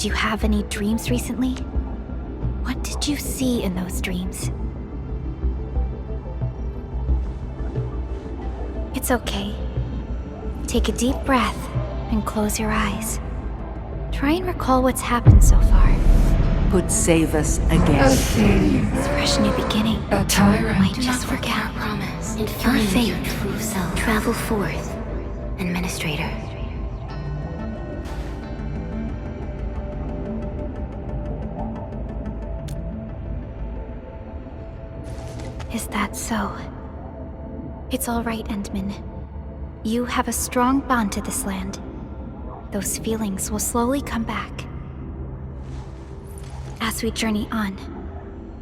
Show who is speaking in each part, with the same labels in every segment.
Speaker 1: Did you have any dreams recently? What did you see in those dreams? It's okay. Take a deep breath and close your eyes. Try and recall what's happened so far.
Speaker 2: Could save us again.
Speaker 1: A fresh new beginning.
Speaker 3: A tyrant.
Speaker 1: Might just forget.
Speaker 4: Promise.
Speaker 1: Your faith. Travel forth, Administrator. Is that so? It's all right, Endman. You have a strong bond to this land. Those feelings will slowly come back. As we journey on,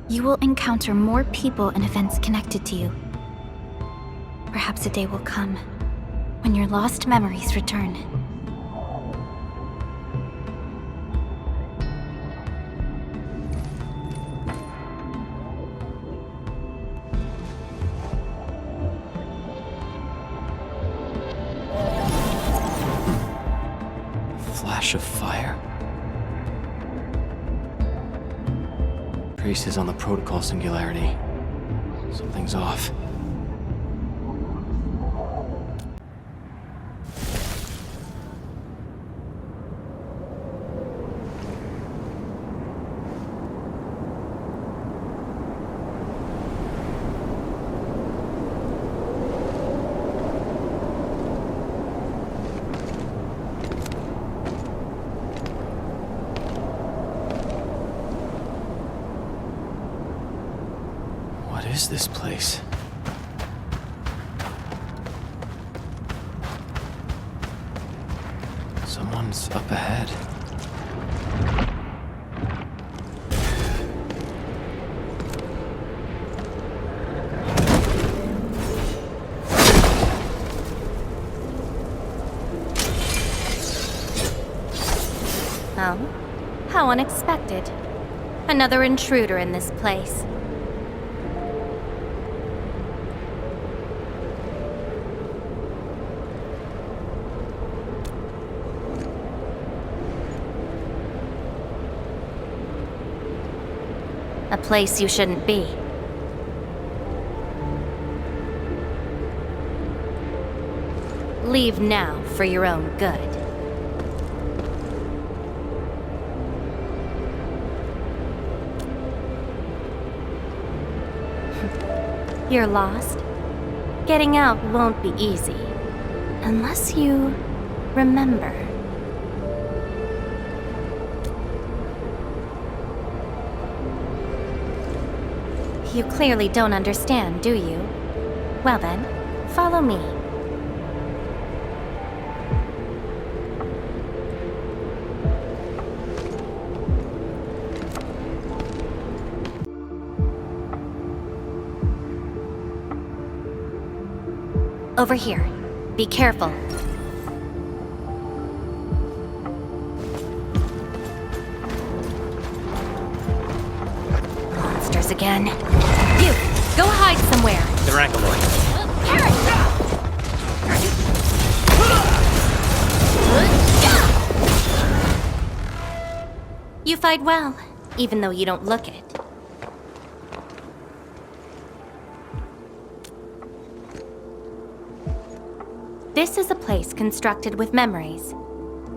Speaker 1: you will encounter more people and events connected to you. Perhaps a day will come when your lost memories return.
Speaker 5: Flash of fire. Traces on the protocol singularity. Something's off. What is this place? Someone's up ahead.
Speaker 4: Oh? How unexpected. Another intruder in this place. A place you shouldn't be. Leave now for your own good. You're lost? Getting out won't be easy. Unless you remember. You clearly don't understand, do you? Well then, follow me. Over here. Be careful. Monsters again. You! Go hide somewhere!
Speaker 5: They're ankle-loid.
Speaker 4: You fight well, even though you don't look it. This is a place constructed with memories.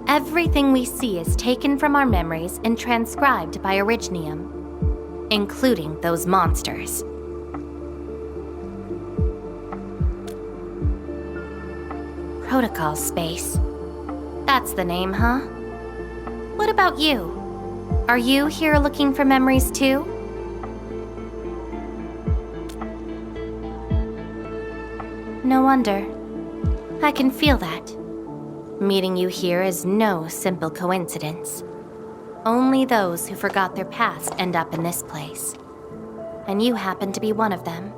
Speaker 4: Everything we see is taken from our memories and transcribed by Originium, including those monsters. Protocol space. That's the name, huh? What about you? Are you here looking for memories too? No wonder. I can feel that. Meeting you here is no simple coincidence. Only those who forgot their past end up in this place. And you happen to be one of them.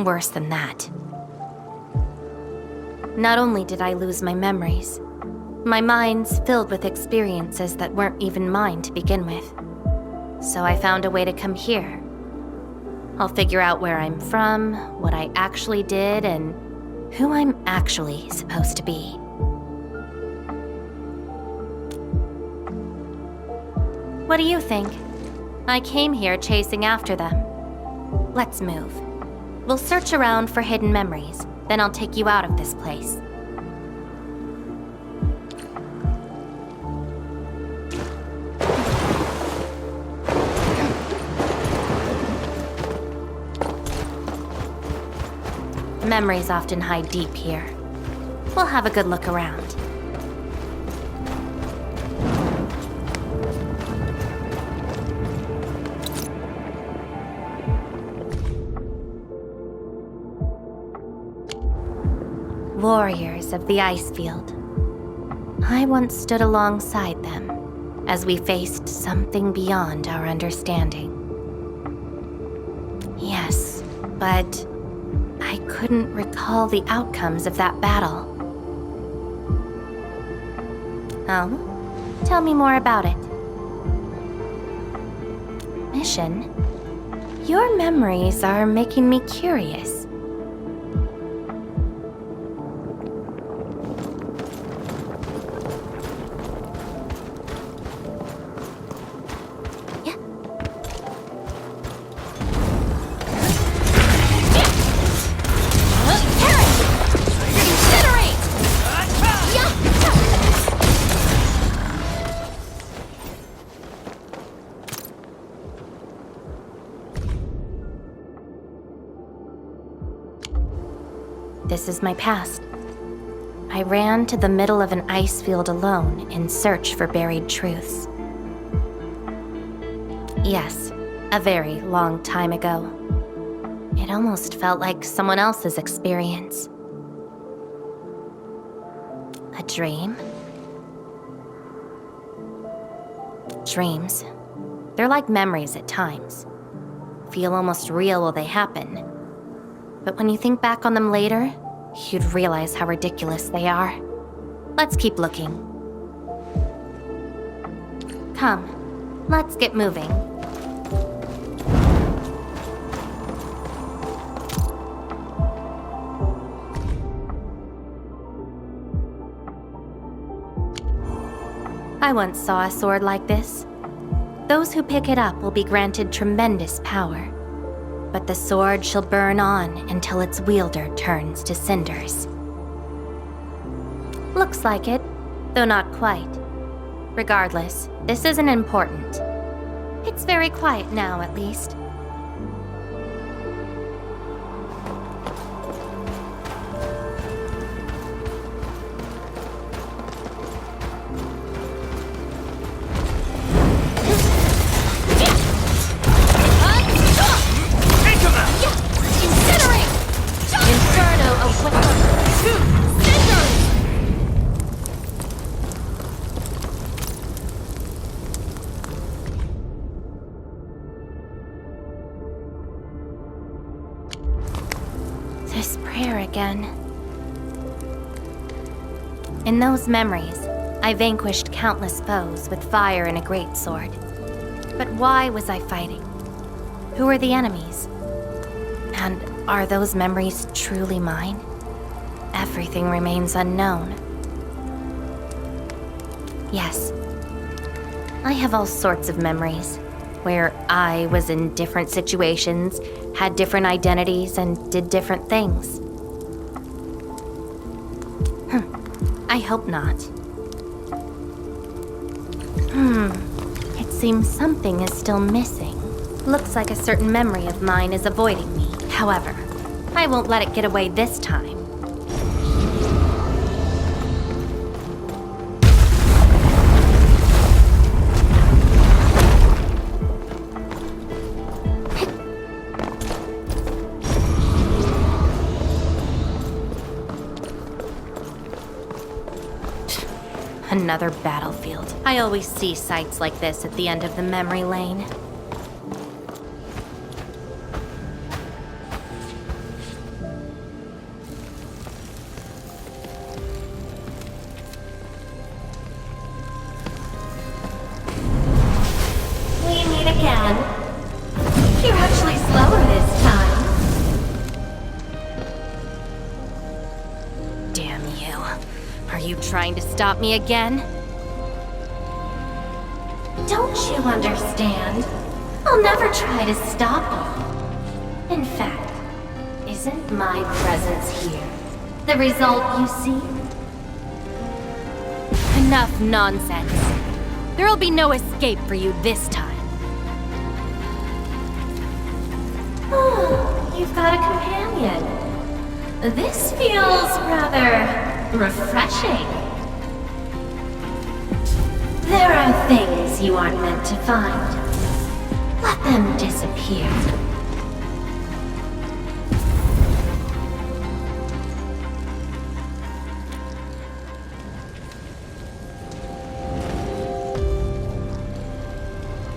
Speaker 4: Worse than that. Not only did I lose my memories, my mind's filled with experiences that weren't even mine to begin with. So I found a way to come here. I'll figure out where I'm from, what I actually did, and who I'm actually supposed to be. What do you think? I came here chasing after them. Let's move. We'll search around for hidden memories, then I'll take you out of this place. Memories often hide deep here. We'll have a good look around. Warriors of the ice field. I once stood alongside them as we faced something beyond our understanding. Yes, but I couldn't recall the outcomes of that battle. Oh? Tell me more about it. Mission? Your memories are making me curious. This is my past. I ran to the middle of an ice field alone in search for buried truths. Yes, a very long time ago. It almost felt like someone else's experience. A dream? Dreams. They're like memories at times. Feel almost real while they happen. But when you think back on them later, you'd realize how ridiculous they are. Let's keep looking. Come, let's get moving. I once saw a sword like this. Those who pick it up will be granted tremendous power. But the sword shall burn on until its wielder turns to cinders. Looks like it, though not quite. Regardless, this isn't important. It's very quiet now, at least. This prayer again. In those memories, I vanquished countless foes with fire and a greatsword. But why was I fighting? Who were the enemies? And are those memories truly mine? Everything remains unknown. Yes, I have all sorts of memories, where I was in different situations, had different identities, and did different things. I hope not. It seems something is still missing. Looks like a certain memory of mine is avoiding me. However, I won't let it get away this time. Another battlefield. I always see sights like this at the end of the memory lane. We meet again. You're actually slower this time. trying to stop me again? Don't you understand? I'll never try to stop you. In fact, isn't my presence here the result you seek? Enough nonsense. There'll be no escape for you this time. Oh, you've got a companion. This feels rather refreshing. There are things you aren't meant to find. Let them disappear.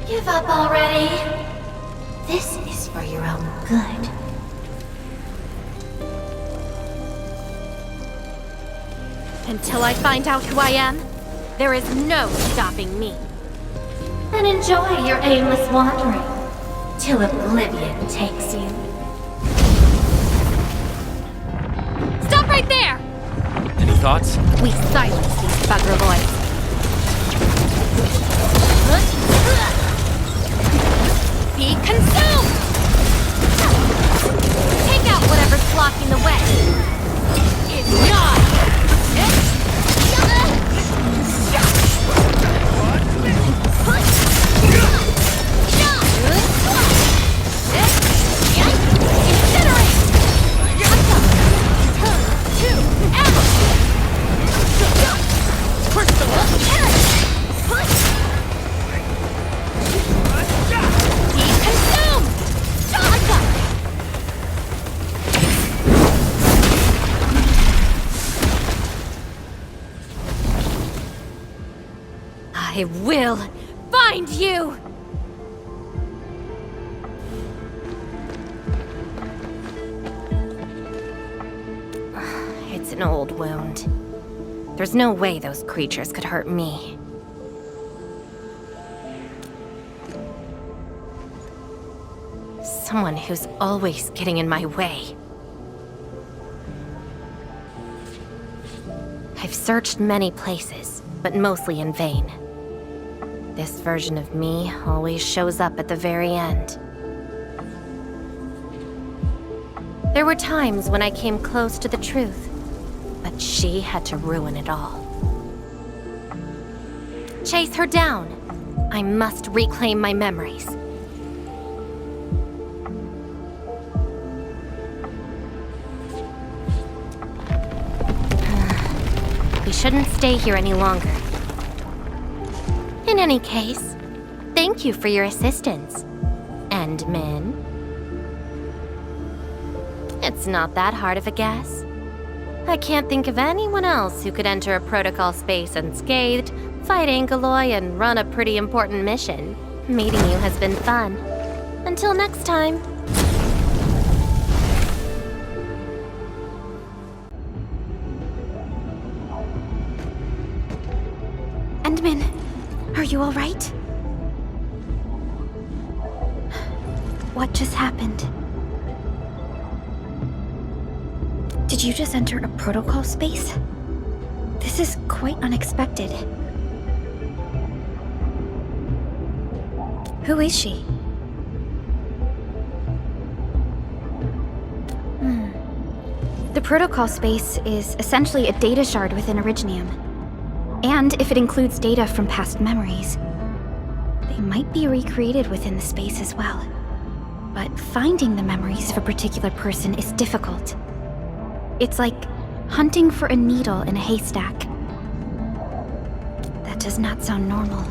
Speaker 4: Give up already. This is for your own good. Until I find out who I am, there is no stopping me. Then enjoy your aimless wandering, till oblivion takes you. Stop right there!
Speaker 5: Any thoughts?
Speaker 4: We silence these buggerloids. Be consumed! Take out whatever's blocking the way. It's gone! I will find you! It's an old wound. There's no way those creatures could hurt me. Someone who's always getting in my way. I've searched many places, but mostly in vain. This version of me always shows up at the very end. There were times when I came close to the truth, but she had to ruin it all. Chase her down. I must reclaim my memories. We shouldn't stay here any longer. In any case, thank you for your assistance, Endman. It's not that hard of a guess. I can't think of anyone else who could enter a protocol space unscathed, fight Angeloi, and run a pretty important mission. Meeting you has been fun. Until next time.
Speaker 1: Endman, are you all right? What just happened? Did you just enter a protocol space? This is quite unexpected. Who is she? The protocol space is essentially a data shard within Originium. And if it includes data from past memories, they might be recreated within the space as well. But finding the memories of a particular person is difficult. It's like hunting for a needle in a haystack. That does not sound normal.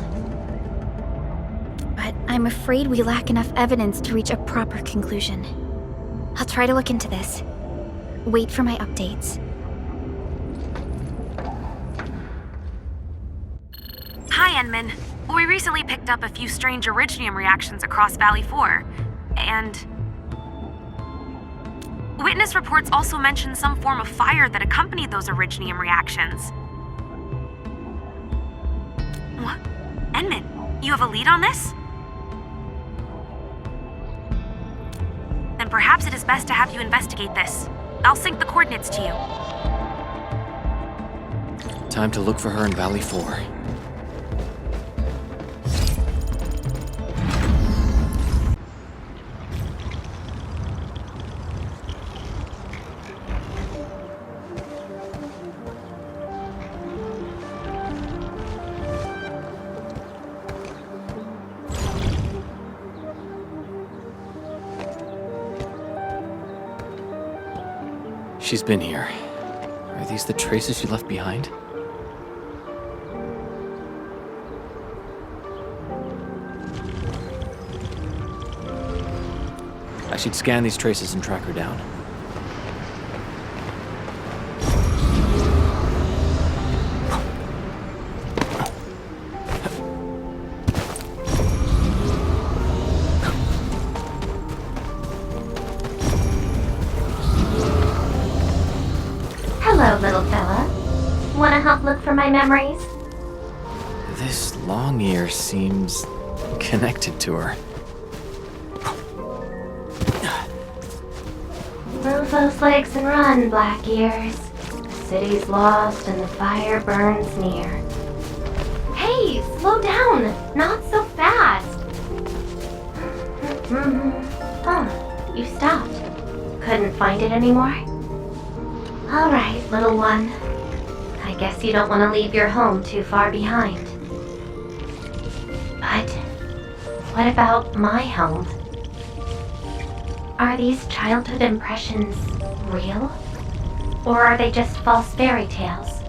Speaker 1: But I'm afraid we lack enough evidence to reach a proper conclusion. I'll try to look into this. Wait for my updates.
Speaker 3: Hi, Enman. We recently picked up a few strange Originium reactions across Valley 4, and... Witness reports also mention some form of fire that accompanied those Originium reactions. What? Enman, you have a lead on this? Then perhaps it is best to have you investigate this. I'll sync the coordinates to you.
Speaker 5: Time to look for her in Valley 4. She's been here. Are these the traces she left behind? I should scan these traces and track her down.
Speaker 4: Hello, little fella. Wanna help look for my memories?
Speaker 5: This long ear seems connected to her.
Speaker 4: Move those legs and run, Black Ears. The city's lost and the fire burns near. Hey, slow down! Not so fast! Oh, you stopped. Couldn't find it anymore? Alright, little one. I guess you don't want to leave your home too far behind. But what about my home? Are these childhood impressions real? Or are they just false fairy tales?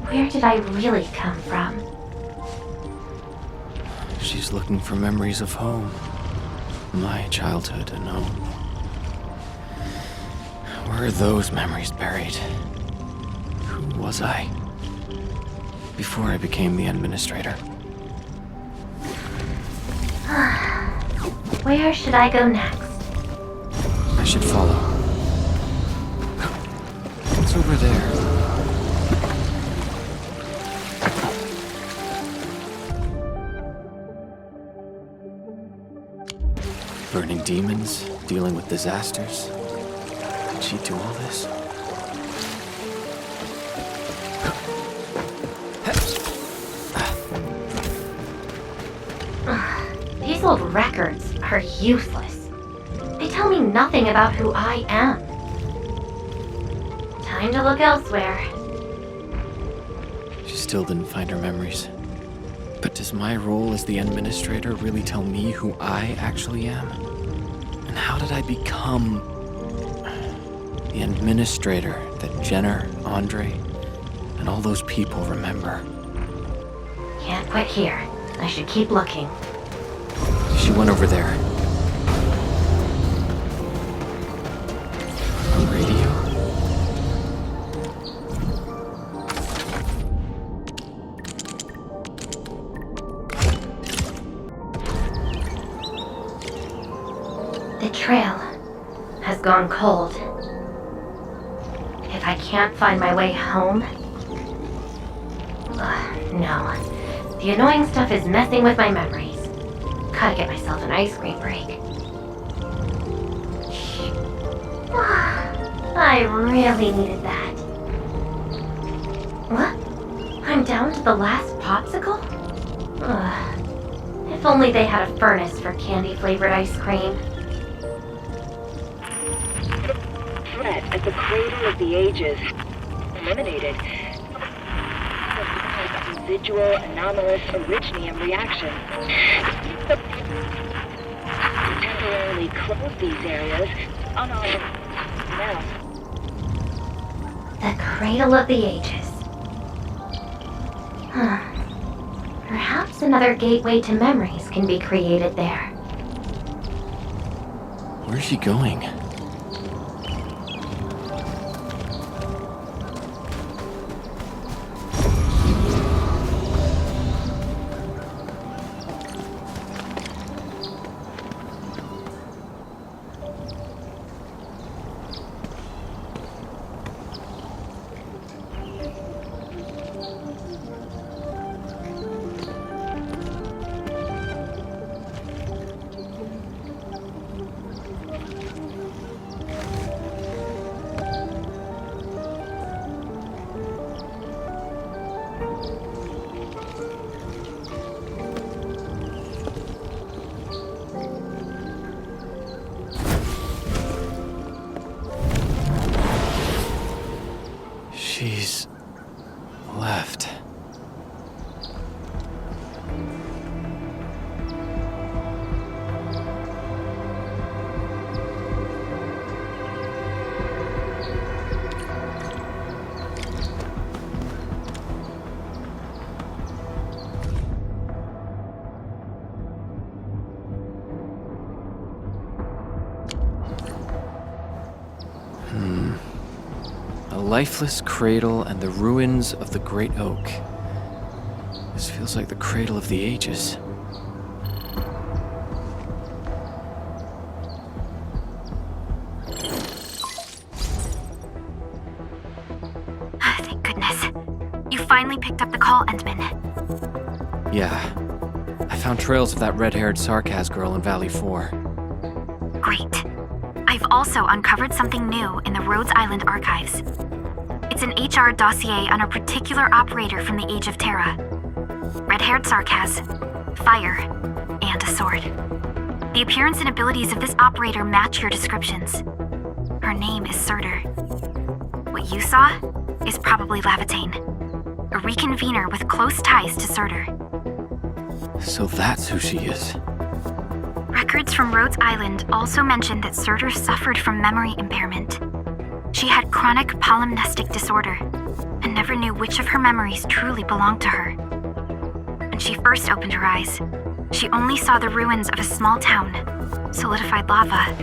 Speaker 4: Where did I really come from?
Speaker 5: She's looking for memories of home. My childhood and home. Where are those memories buried? Who was I? Before I became the administrator.
Speaker 4: Where should I go next?
Speaker 5: I should follow. What's over there? Burning demons, dealing with disasters. Did she do all this?
Speaker 4: These old records are useless. They tell me nothing about who I am. Time to look elsewhere.
Speaker 5: She still didn't find her memories. But does my role as the administrator really tell me who I actually am? And how did I become the administrator that Jenner, Andre, and all those people remember?
Speaker 4: Can't quit here. I should keep looking.
Speaker 5: She went over there. A radio?
Speaker 4: The trail has gone cold. If I can't find my way home... no. The annoying stuff is messing with my memories. Gotta get myself an ice cream break. I really needed that. What? I'm down to the last popsicle? If only they had a furnace for candy-flavored ice cream.
Speaker 6: Threat at the cradle of the ages. Eliminated. Residual anomalous originium reaction. To temporarily close these areas on all now.
Speaker 4: The cradle of the ages. Perhaps another gateway to memories can be created there.
Speaker 5: Where's she going? She's left. A lifeless cradle and the ruins of the Great Oak. This feels like the cradle of the ages.
Speaker 3: Thank goodness. You finally picked up the call, Endman.
Speaker 5: Yeah. I found trails of that red-haired Sarkaz girl in Valley 4.
Speaker 3: Great. I've also uncovered something new in the Rhodes Island archives. It's an HR dossier on a particular operator from the Age of Terra. Red-haired Sarkaz, fire, and a sword. The appearance and abilities of this operator match your descriptions. Her name is Surtur. What you saw is probably Laevatain, a reconvener with close ties to Surtur.
Speaker 5: So that's who she is.
Speaker 3: Records from Rhodes Island also mention that Surtur suffered from memory impairment. She had chronic polymnestic disorder and never knew which of her memories truly belonged to her. When she first opened her eyes, she only saw the ruins of a small town, solidified lava,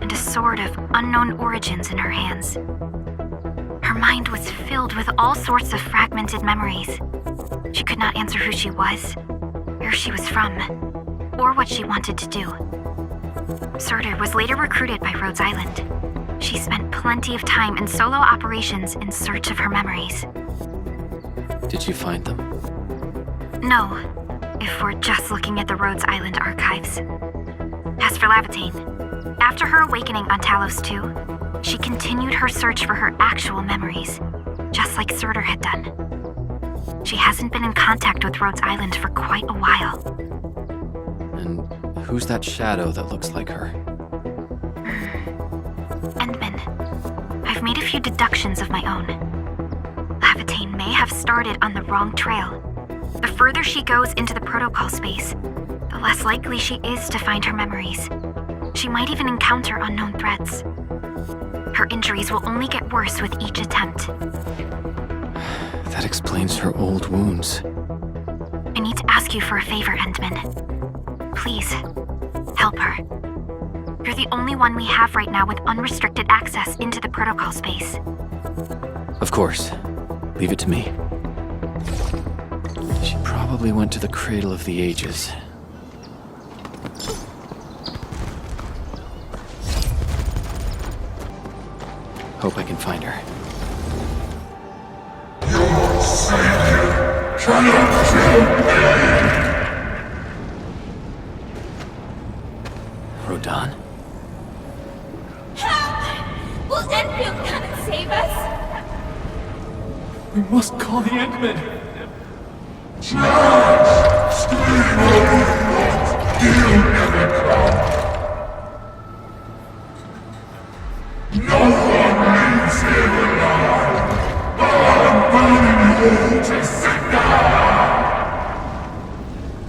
Speaker 3: and a sword of unknown origins in her hands. Her mind was filled with all sorts of fragmented memories. She could not answer who she was, where she was from, or what she wanted to do. Surtur was later recruited by Rhodes Island. She spent plenty of time in solo operations in search of her memories.
Speaker 5: Did you find them?
Speaker 3: No, if we're just looking at the Rhodes Island archives. As for Laevatain, after her awakening on Talos 2, she continued her search for her actual memories, just like Surtur had done. She hasn't been in contact with Rhodes Island for quite a while.
Speaker 5: And who's that shadow that looks like her?
Speaker 3: Endman, I've made a few deductions of my own. Laevatain may have started on the wrong trail. The further she goes into the protocol space, the less likely she is to find her memories. She might even encounter unknown threats. Her injuries will only get worse with each attempt.
Speaker 5: That explains her old wounds.
Speaker 3: I need to ask you for a favor, Endman. Please, help her. You're the only one we have right now with unrestricted access into the protocol space.
Speaker 5: Of course. Leave it to me. She probably went to the Cradle of the Ages. Hope I can find her.
Speaker 7: Your savior cannot kill me!
Speaker 5: Rodan?
Speaker 8: Will Enfield come and save us?
Speaker 5: We must call the Endmen!
Speaker 7: Charge! Scream over he'll never come! No one leaves here alive! I'm burning you to cinder!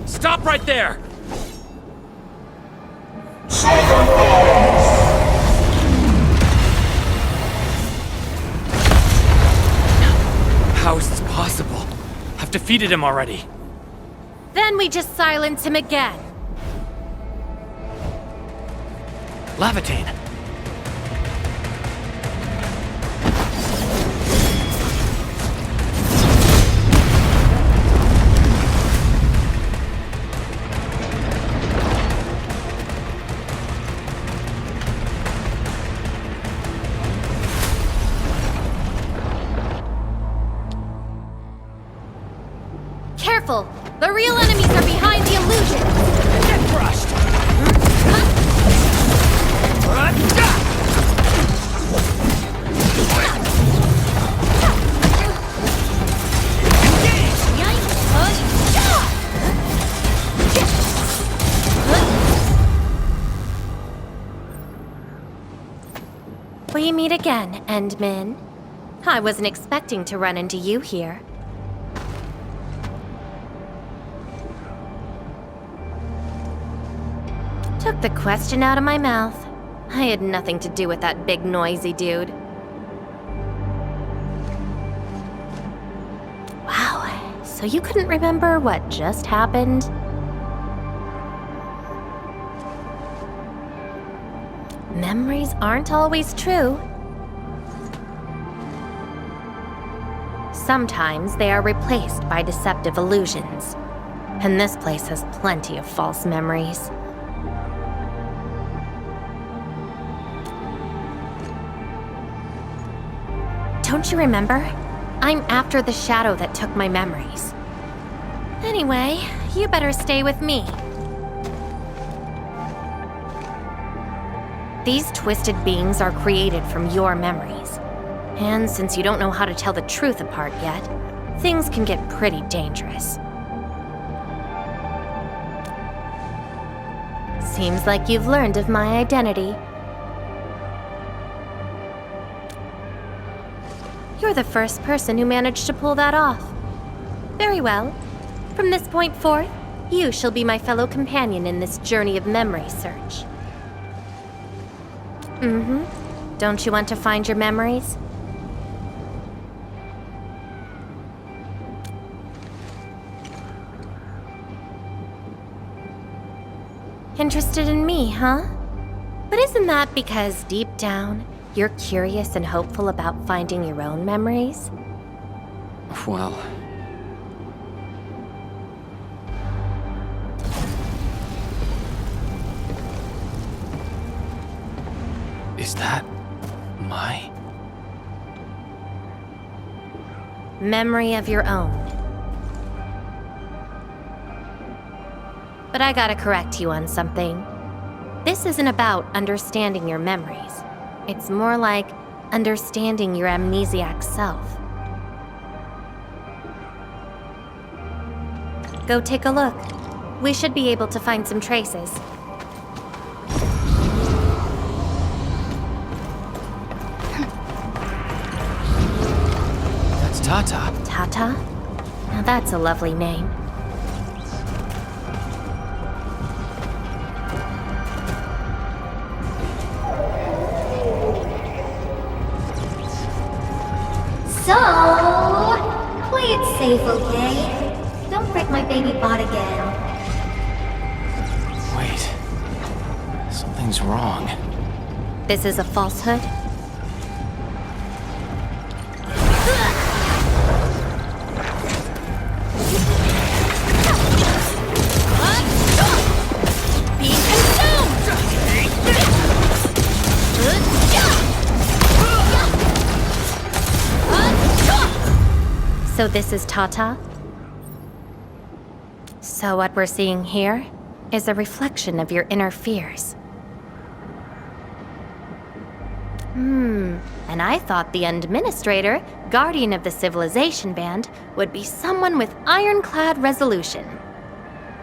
Speaker 5: Stop right there!
Speaker 7: Southern Falls!
Speaker 5: How is this possible? I've defeated him already.
Speaker 4: Then we just silence him again.
Speaker 5: Laevatain!
Speaker 4: Careful! The real enemies are behind the illusion!
Speaker 5: Get crushed!
Speaker 4: We meet again, Endmin. I wasn't expecting to run into you here. Took the question out of my mouth. I had nothing to do with that big noisy dude. Wow, so you couldn't remember what just happened? Memories aren't always true. Sometimes they are replaced by deceptive illusions. And this place has plenty of false memories. Don't you remember? I'm after the shadow that took my memories. Anyway, you better stay with me. These twisted beings are created from your memories. And since you don't know how to tell the truth apart yet, things can get pretty dangerous. Seems like you've learned of my identity. You're the first person who managed to pull that off. Very well. From this point forth, you shall be my fellow companion in this journey of memory search. Don't you want to find your memories? Interested in me, huh? But isn't that because deep down, you're curious and hopeful about finding your own memories?
Speaker 5: Well... Is that my...
Speaker 4: memory of your own? But I gotta correct you on something. This isn't about understanding your memories. It's more like understanding your amnesiac self. Go take a look. We should be able to find some traces.
Speaker 5: That's Tata.
Speaker 4: Tata? Now that's a lovely name.
Speaker 8: So, play it safe, okay? Don't break my baby bot again.
Speaker 5: Wait. Something's wrong.
Speaker 4: This is a falsehood? Be consumed! So this is Tata? So what we're seeing here is a reflection of your inner fears. And I thought the Administrator, Guardian of the Civilization Band, would be someone with ironclad resolution.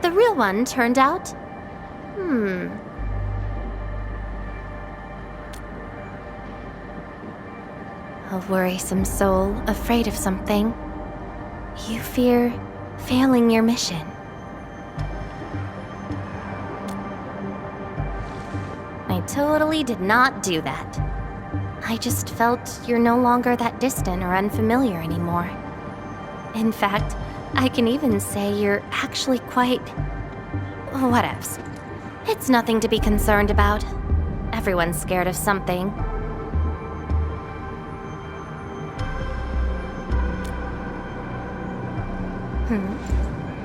Speaker 4: The real one turned out... A worrisome soul, afraid of something. You fear failing your mission. I totally did not do that. I just felt you're no longer that distant or unfamiliar anymore. In fact, I can even say you're actually quite... whatevs. It's nothing to be concerned about. Everyone's scared of something.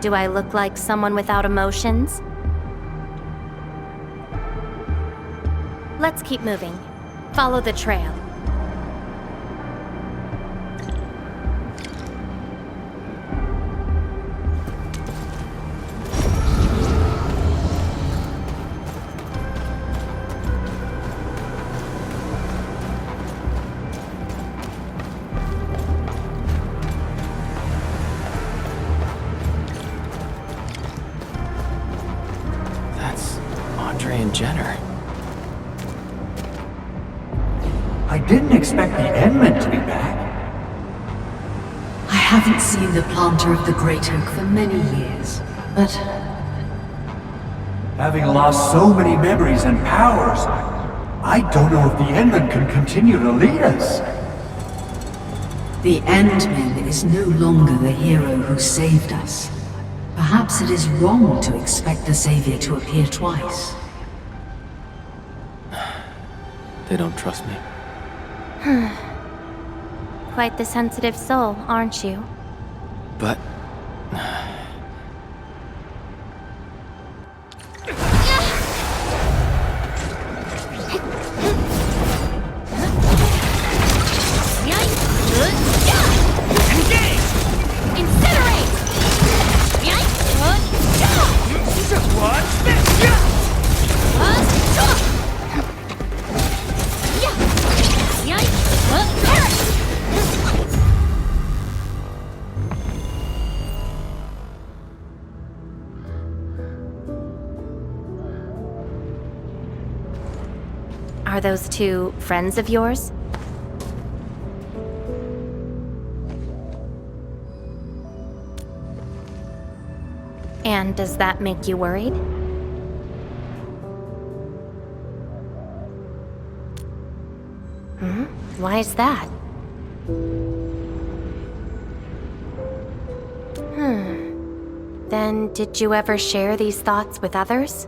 Speaker 4: Do I look like someone without emotions? Let's keep moving. Follow the trail.
Speaker 5: That's Andre and Jenner.
Speaker 7: I
Speaker 9: didn't expect the Endmen to be back.
Speaker 2: I haven't seen the planter of the Great Oak for many years, but
Speaker 9: Having lost so many memories and powers, I don't know if the Endmen can continue to lead us.
Speaker 2: the Endman is no longer the hero who saved us. Perhaps it is wrong to expect the Savior to appear twice.
Speaker 5: They don't trust me.
Speaker 4: Quite the sensitive soul, aren't you?
Speaker 5: But...
Speaker 4: Are those two friends of yours? And does that make you worried? Why is that? Then did you ever share these thoughts with others?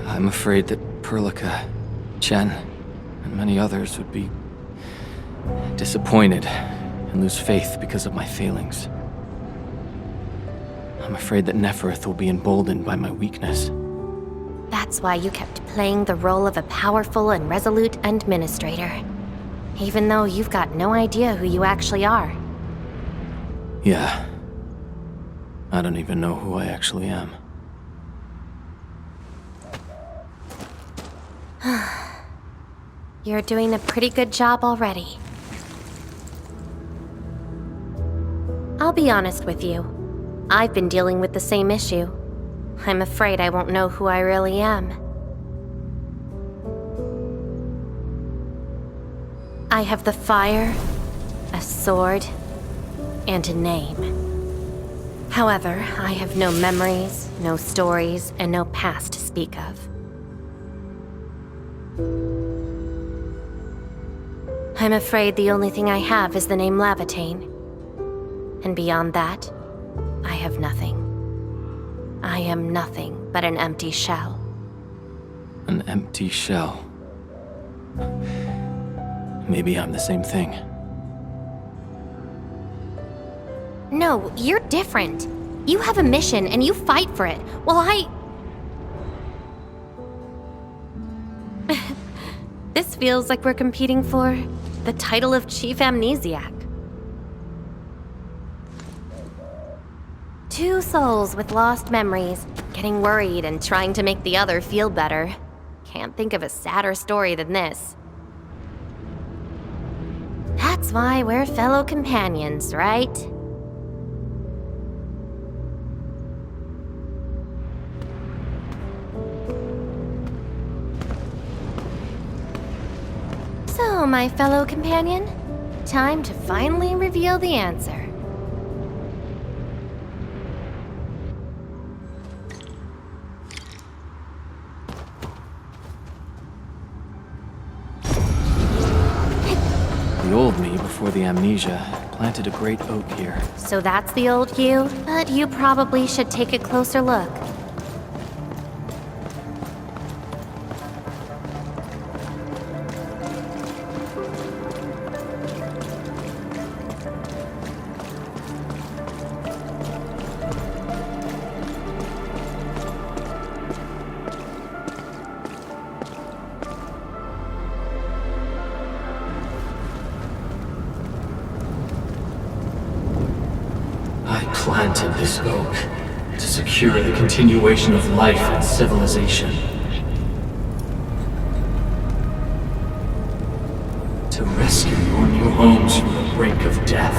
Speaker 5: I'm afraid that Perlica, Chen, and many others would be disappointed and lose faith because of my failings. I'm afraid that Nefereth will be emboldened by my weakness.
Speaker 4: That's why you kept playing the role of a powerful and resolute administrator, even though you've got no idea who you actually are.
Speaker 5: Yeah. I don't even know who I actually am.
Speaker 4: You're doing a pretty good job already. I'll be honest with you. I've been dealing with the same issue. I'm afraid I won't know who I really am. I have the fire, a sword, and a name. However, I have no memories, no stories, and no past to speak of. I'm afraid the only thing I have is the name Laevatain. And beyond that, I have nothing. I am nothing but an empty shell.
Speaker 5: An empty shell. Maybe I'm the same thing.
Speaker 4: No, you're different. You have a mission and you fight for it, while This feels like we're competing for the title of Chief Amnesiac. Two souls with lost memories, getting worried and trying to make the other feel better. Can't think of a sadder story than this. That's why we're fellow companions, right? So, my fellow companion, time to finally reveal the answer.
Speaker 5: The old me, before the amnesia, planted a great oak here.
Speaker 4: So that's the old you? But you probably should take a closer look.
Speaker 5: Planted this oak to secure the continuation of life and civilization. To rescue your new homes from the brink of death.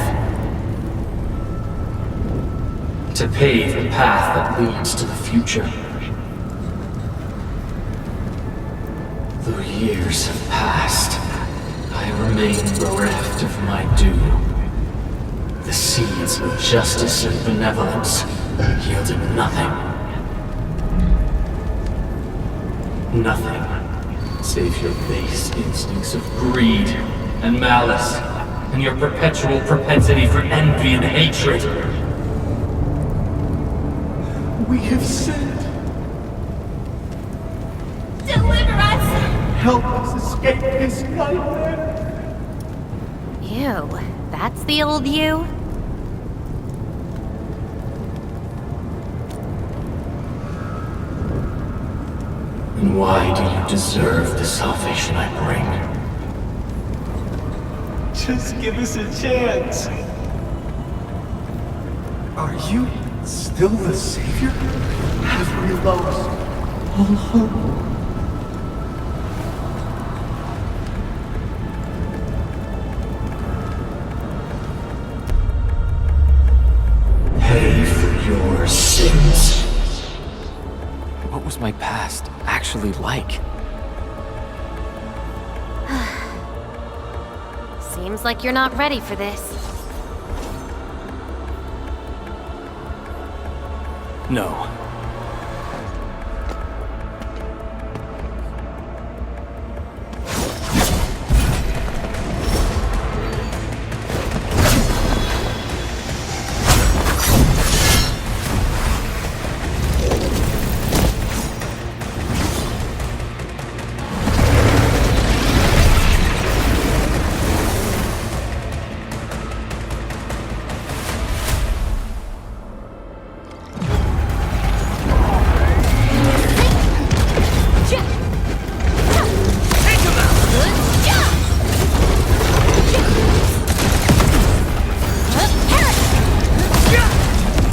Speaker 5: To pave the path that leads to the future. Though years have passed, I remain bereft of my due. The seeds of justice and benevolence yielded nothing. Nothing save your base instincts of greed and malice, and your perpetual propensity for envy and hatred.
Speaker 9: We have sinned.
Speaker 8: Deliver us!
Speaker 9: Help us escape this nightmare.
Speaker 4: Ew, that's the old you?
Speaker 5: And why do you deserve the salvation I bring?
Speaker 9: Just give us a chance. Are you still the savior? Have we lost all hope?
Speaker 5: Pay for your sins. What was my past actually like?
Speaker 4: Seems like you're not ready for this.
Speaker 5: No.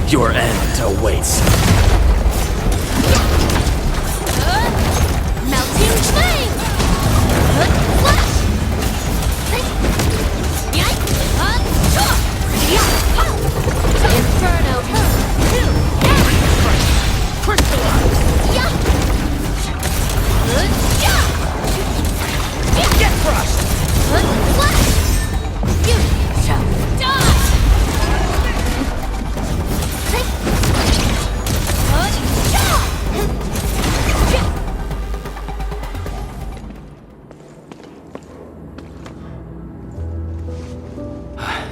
Speaker 5: Your end awaits.
Speaker 4: Melting flame! Flash! Inferno! Crystallize! Get crushed! Flash! You shall die!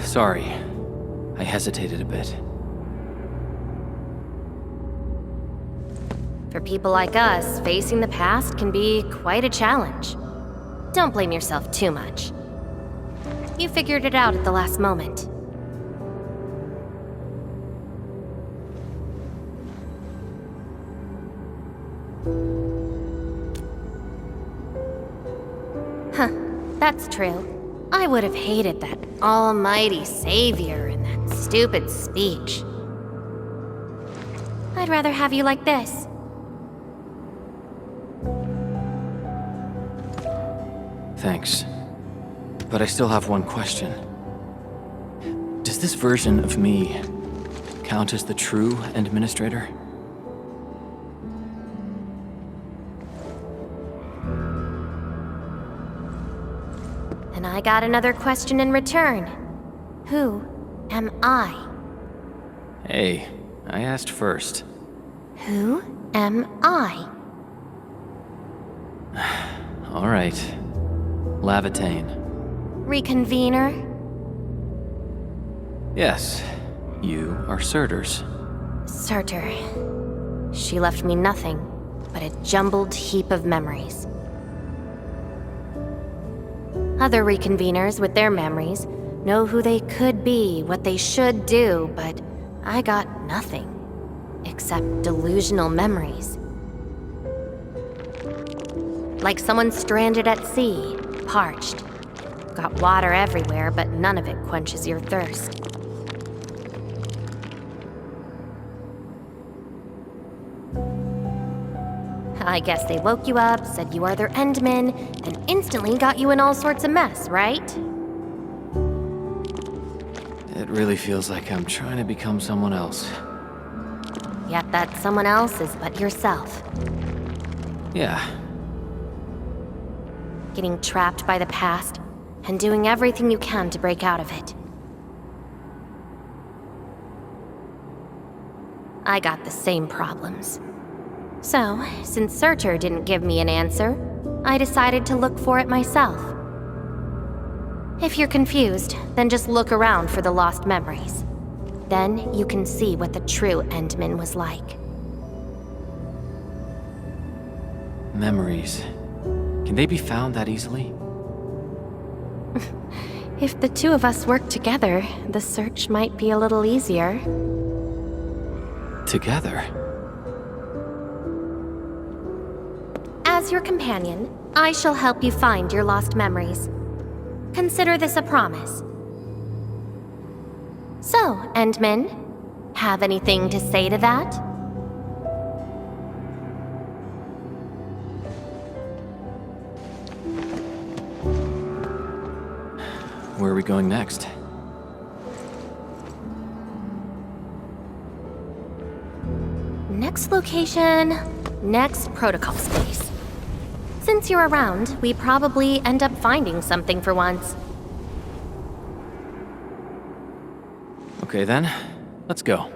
Speaker 5: Sorry. I hesitated a bit.
Speaker 4: For people like us, facing the past can be quite a challenge. Don't blame yourself too much. You figured it out at the last moment. Huh, that's true. I would have hated that almighty savior and that stupid speech. I'd rather have you like this.
Speaker 5: Thanks. But I still have one question. Does this version of me count as the true administrator?
Speaker 4: And I got another question in return. Who am I?
Speaker 5: Hey, I asked first.
Speaker 4: Who am I?
Speaker 5: All right. Laevatain.
Speaker 4: Reconvener?
Speaker 5: Yes, you are Surtur's.
Speaker 4: Surtur. She left me nothing but a jumbled heap of memories. Other reconveners with their memories know who they could be, what they should do, but I got nothing except delusional memories. Like someone stranded at sea, parched. Got water everywhere, but none of it quenches your thirst. I guess they woke you up, said you are their endman, and instantly got you in all sorts of mess, right?
Speaker 5: It really feels like I'm trying to become someone else.
Speaker 4: Yet that someone else is but yourself.
Speaker 5: Yeah.
Speaker 4: getting trapped by the past, and doing everything you can to break out of it. I got the same problems. So, since Surtur didn't give me an answer, I decided to look for it myself. If you're confused, then just look around for the lost memories. Then you can see what the true Endman was like.
Speaker 5: Memories. Can they be found that easily?
Speaker 4: If the two of us work together, the search might be a little easier.
Speaker 5: Together?
Speaker 4: As your companion, I shall help you find your lost memories. Consider this a promise. So, Endman, have anything to say to that?
Speaker 5: Where are we going next?
Speaker 4: Next location, next protocol space. Since you're around, we probably end up finding something for once.
Speaker 5: Okay then, let's go.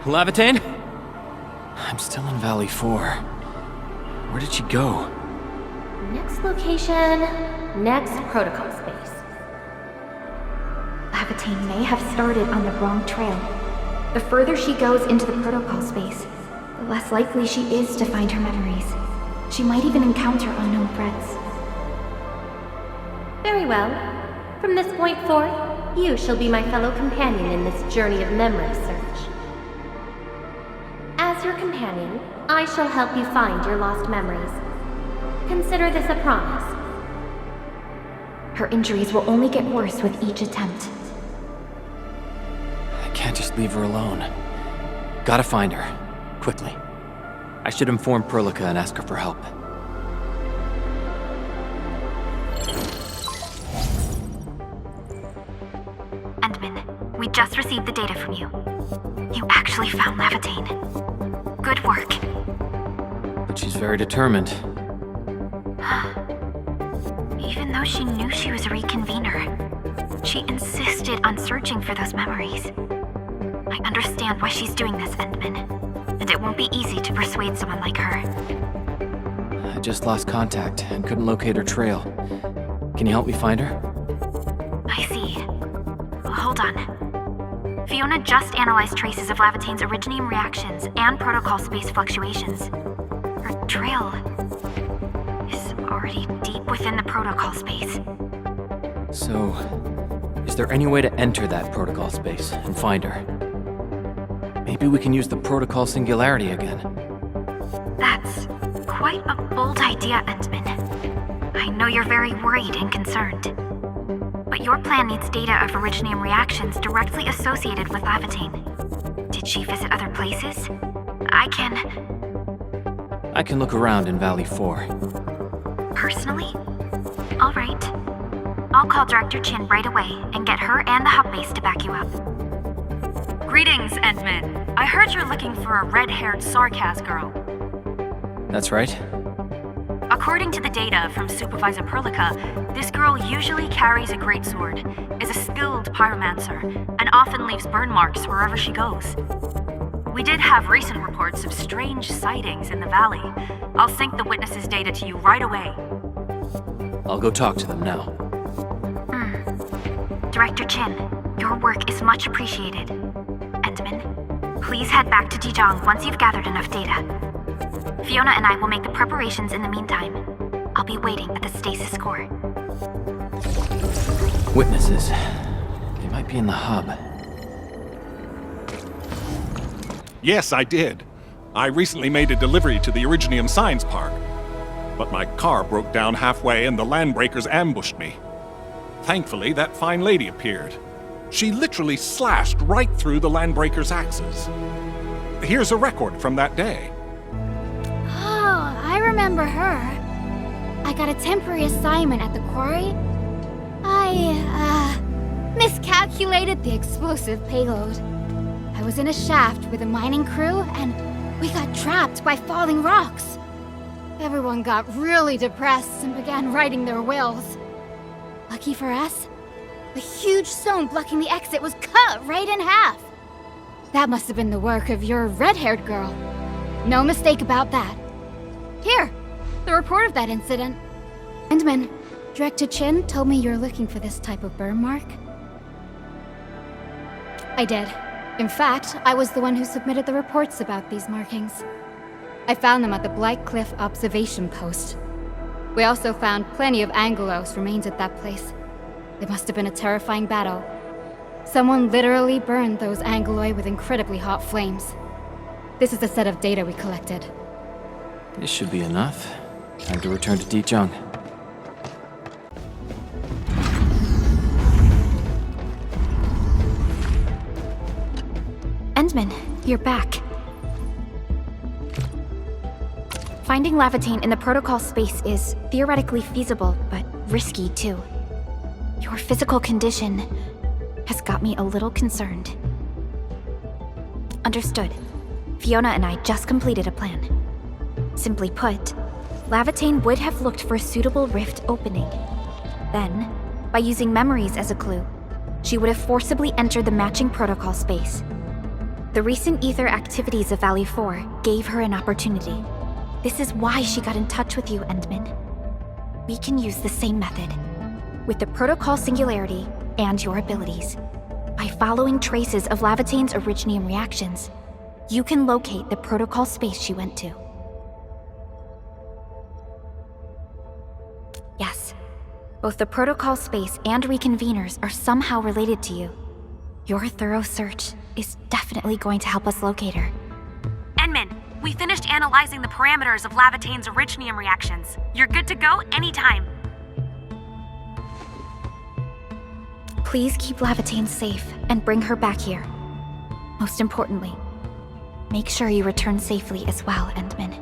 Speaker 5: Laevatain? I'm still in Valley 4. Where did she go?
Speaker 4: Next location, next protocol space.
Speaker 1: Laevatain may have started on the wrong trail. The further she goes into the protocol space, the less likely she is to find her memories. She might even encounter unknown threats.
Speaker 4: Very well. From this point forth, you shall be my fellow companion in this journey of memory search. As your companion, I shall help you find your lost memories. Consider this a promise.
Speaker 1: Her injuries will only get worse with each attempt.
Speaker 5: I can't just leave her alone. Gotta find her. Quickly. I should inform Perlica and ask her for help.
Speaker 3: Endman, we just received the data from you. You actually found Laevatain. Good work.
Speaker 5: But she's very determined.
Speaker 3: Even though she knew she was a reconvener, she insisted on searching for those memories. I understand why she's doing this, Endman, and it won't be easy to persuade someone like her.
Speaker 5: I just lost contact and couldn't locate her trail. Can you help me find her?
Speaker 3: I see. Hold on. Fiona just analyzed traces of Laevatain's originium reactions and protocol space fluctuations. Her trail is already deep within the protocol space.
Speaker 5: So, is there any way to enter that protocol space and find her? Maybe we can use the protocol singularity again.
Speaker 3: That's quite a bold idea, Endman. I know you're very worried and concerned. But your plan needs data of originium reactions directly associated with Laevatain. Did she visit other places? I can
Speaker 5: look around in Valley 4.
Speaker 3: Personally? All right. I'll call Director Chin right away and get her and the hub base to back you up.
Speaker 10: Greetings, Endman. I heard you're looking for a red-haired Sarkaz girl.
Speaker 5: That's right.
Speaker 10: According to the data from Supervisor Perlica, this girl usually carries a greatsword, is a skilled pyromancer, and often leaves burn marks wherever she goes. We did have recent reports of strange sightings in the valley. I'll sync the witnesses' data to you right away.
Speaker 5: I'll go talk to them now.
Speaker 3: Director Chin, your work is much appreciated. Endman, please head back to Dijong once you've gathered enough data. Fiona and I will make the preparations in the meantime. I'll be waiting at the stasis core.
Speaker 5: Witnesses. They might be in the hub.
Speaker 11: Yes, I did. I recently made a delivery to the Originium Science Park. But my car broke down halfway and the Landbreakers ambushed me. Thankfully, that fine lady appeared. She literally slashed right through the Landbreakers' axes. Here's a record from that day.
Speaker 8: Oh, I remember her. I got a temporary assignment at the quarry.
Speaker 1: I miscalculated the explosive payload. I was in a shaft with a mining crew, and we got trapped by falling rocks. Everyone got really depressed and began writing their wills. Lucky for us, the huge stone blocking the exit was cut right in half. That must have been the work of your red-haired girl. No mistake about that. Here, the report of that incident. Endman, Director Chin told me you're looking for this type of burn mark. I did. In fact, I was the one who submitted the reports about these markings. I found them at the Blight Cliff observation post. We also found plenty of Angelos remains at that place. It must have been a terrifying battle. Someone literally burned those Angeloi with incredibly hot flames. This is a set of data we collected.
Speaker 5: This should be enough. Time to return to Dichung.
Speaker 1: Endman, you're back. Finding Laevatain in the protocol space is theoretically feasible, but risky too. Your physical condition has got me a little concerned. Understood. Fiona and I just completed a plan. Simply put, Laevatain would have looked for a suitable rift opening. Then, by using memories as a clue, she would have forcibly entered the matching protocol space. The recent ether activities of Valley 4 gave her an opportunity. This is why she got in touch with you, Endman. We can use the same method, with the protocol singularity and your abilities. By following traces of Laevatain's originium reactions, you can locate the protocol space she went to. Yes, both the protocol space and reconveners are somehow related to you. Your thorough search is definitely going to help us locate her.
Speaker 10: Endman, we finished analyzing the parameters of Laevatain's originium reactions. You're good to go anytime.
Speaker 1: Please keep Laevatain safe and bring her back here. Most importantly, make sure you return safely as well, Endman.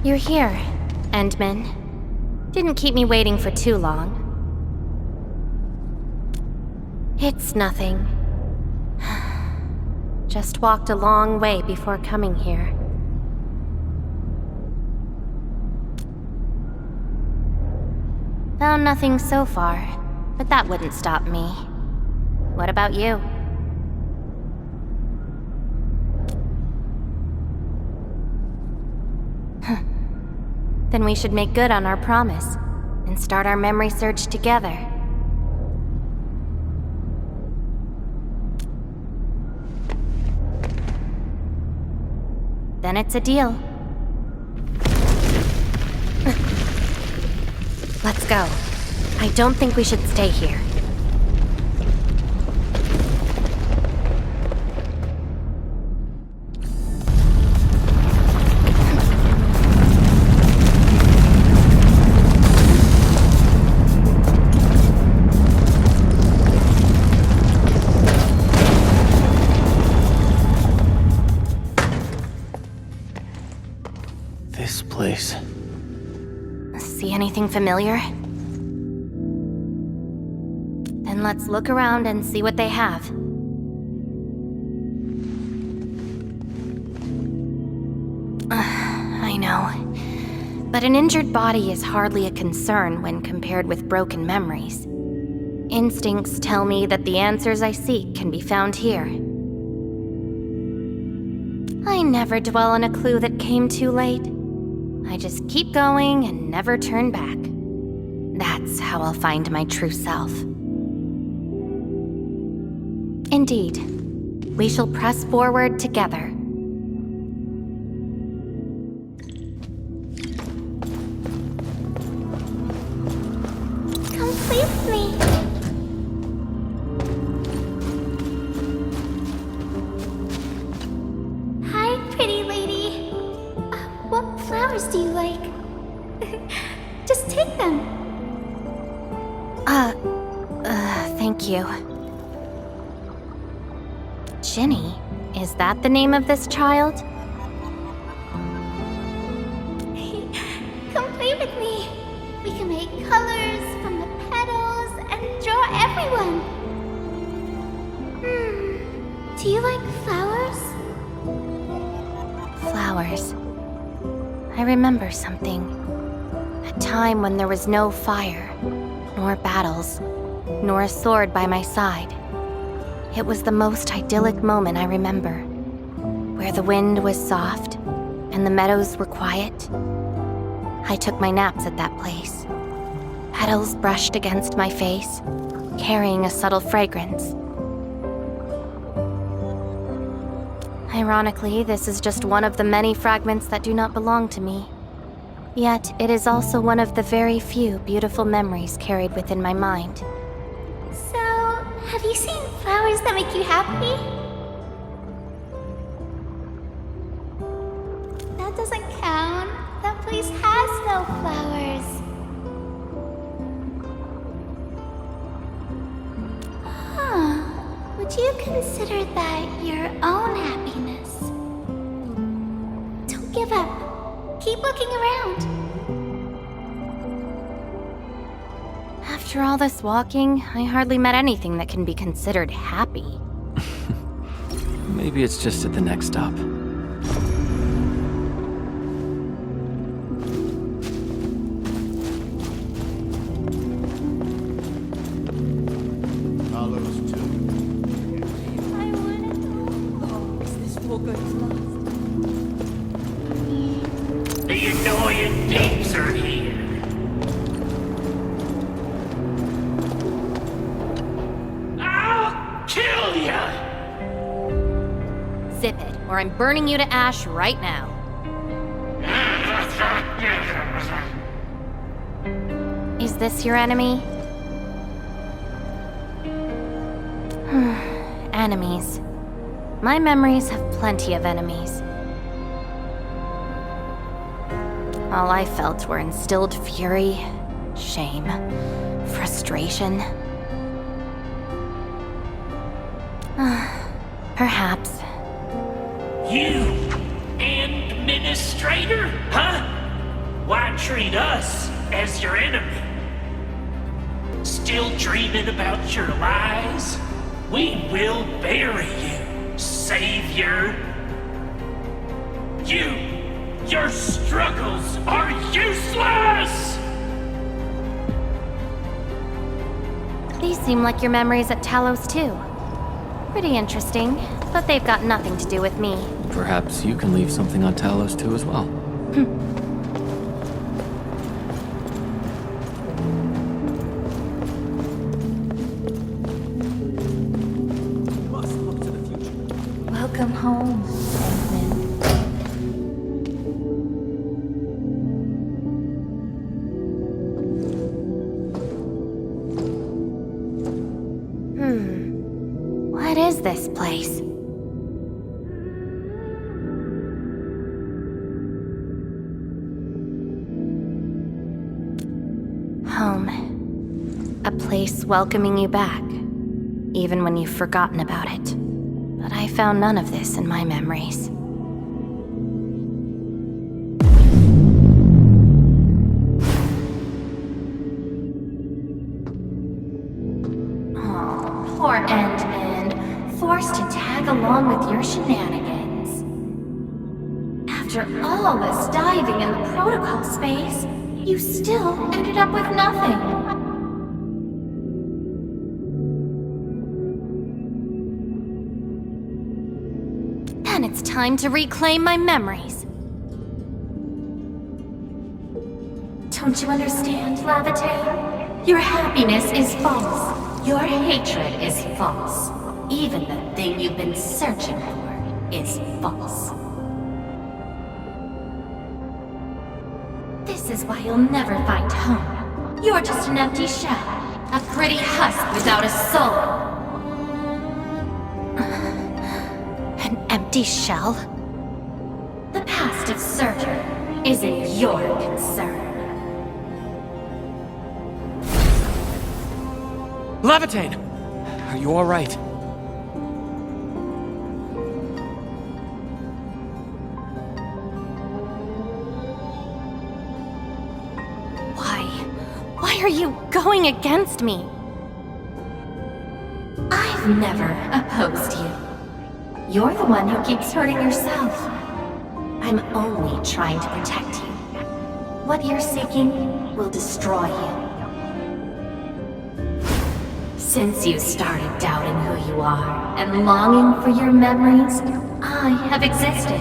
Speaker 4: You're here, Endman. Didn't keep me waiting for too long. It's nothing. Just walked a long way before coming here. Found nothing so far, but that wouldn't stop me. What about you? Then we should make good on our promise and start our memory search together. Then it's a deal. Let's go. I don't think we should stay here.
Speaker 5: This place.
Speaker 4: See anything familiar? Then let's look around and see what they have. I know. But an injured body is hardly a concern when compared with broken memories. Instincts tell me that the answers I seek can be found here. I never dwell on a clue that came too late. I just keep going and never turn back. That's how I'll find my true self. Indeed, we shall press forward together.
Speaker 8: Come play with me. Hi, pretty lady. What flowers do you like? Just take them.
Speaker 4: Thank you. Ginny, Is that the name of this child?
Speaker 8: Come play with me. We can make colors from the petals and draw everyone. Do you like flowers?
Speaker 4: Flowers. I remember something. A time when there was no fire, nor battles, nor a sword by my side. It was the most idyllic moment I remember, where the wind was soft and the meadows were quiet. I took my naps at that place. Petals brushed against my face, carrying a subtle fragrance. Ironically, this is just one of the many fragments that do not belong to me. Yet, it is also one of the very few beautiful memories carried within my mind.
Speaker 8: So, have you seen flowers that make you happy? That doesn't count. That place has no flowers. Huh. Would you consider that your own happiness? Don't give up. Keep looking around.
Speaker 4: After all this walking, I hardly met anything that can be considered happy.
Speaker 5: Maybe it's just at the next stop.
Speaker 7: The annoying pigs are here. I'll kill ya!
Speaker 4: Zip it, or I'm burning you to ash right now. Is this your enemy? Enemies. My memories have plenty of enemies. All I felt were instilled fury, shame, frustration. Perhaps.
Speaker 7: You, administrator, huh? Why treat us as your enemy? Still dreaming about your lies? We will bury you, savior. Your struggles are useless!
Speaker 4: These seem like your memories at Talos too. Pretty interesting, but they've got nothing to do with me.
Speaker 5: Perhaps you can leave something on Talos too as well.
Speaker 8: Welcome home, Edmund.
Speaker 4: What is this place? Home. A place welcoming you back, even when you've forgotten about it. But I found none of this in my memories. Oh, poor Ant-Man, forced to tag along with your shenanigans. After all this diving in the protocol space, you still ended up with nothing. Then it's time to reclaim my memories. Don't you understand, Laevatain? Your happiness is false. Your hatred is false. Even the thing you've been searching for is false. This is why you'll never find home. You're just an empty shell. A pretty husk without a soul. An empty shell? The past of Surtur isn't your concern.
Speaker 5: Laevatain! Are you alright?
Speaker 4: Why are you going against me? I've never opposed you. You're the one who keeps hurting yourself. I'm only trying to protect you. What you're seeking will destroy you. Since you started doubting who you are and longing for your memories, I have existed.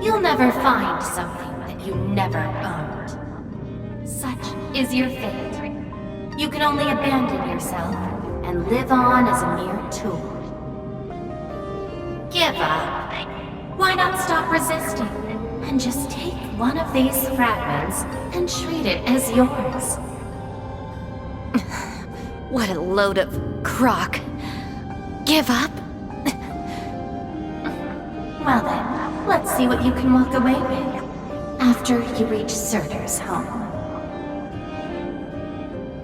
Speaker 4: You'll never find something that you never owned. Such is your fate. You can only abandon yourself and live on as a mere tool. Give up. Why not stop resisting and just take one of these fragments and treat it as yours? What a load of crock. Give up? Well then, let's see what you can walk away with after you reach Surtur's home.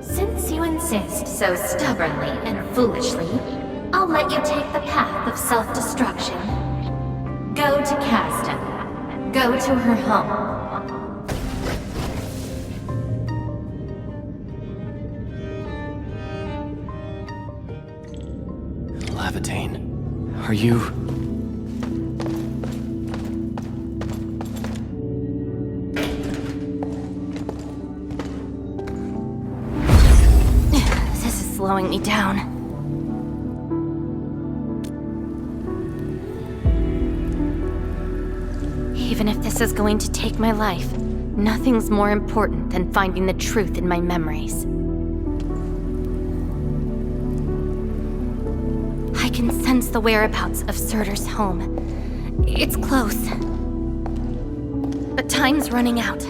Speaker 4: Since you insist so stubbornly and foolishly, I'll let you take the path of self-destruction. Go to Caston. Go to her home.
Speaker 5: Laevatain, are you...
Speaker 4: This is slowing me down. Even if this is going to take my life, nothing's more important than finding the truth in my memories. I can sense the whereabouts of Surtur's home. It's close. But time's running out.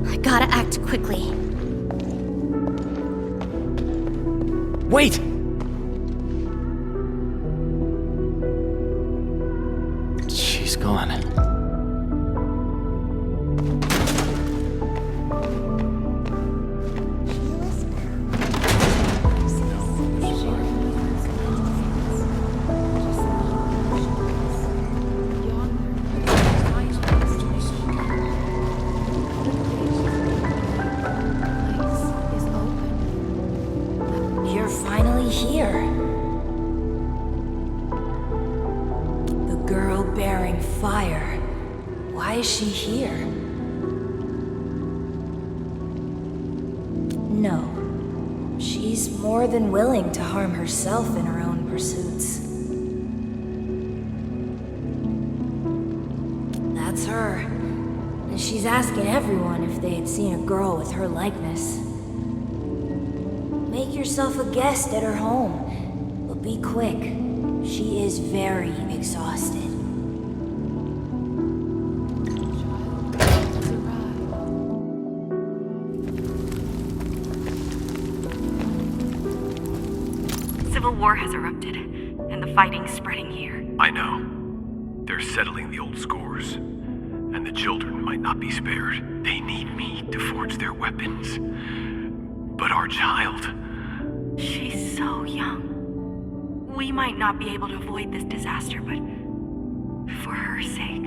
Speaker 4: I gotta act quickly.
Speaker 5: Wait! She's gone.
Speaker 12: Willing to harm herself in her own pursuits. That's her. And she's asking everyone if they had seen a girl with her likeness. Make yourself a guest at her home, but be quick. She is very exhausted.
Speaker 10: War has erupted, and the fighting's spreading here.
Speaker 13: I know. They're settling the old scores, and the children might not be spared. They need me to forge their weapons. But our child...
Speaker 10: She's so young. We might not be able to avoid this disaster, but for her sake...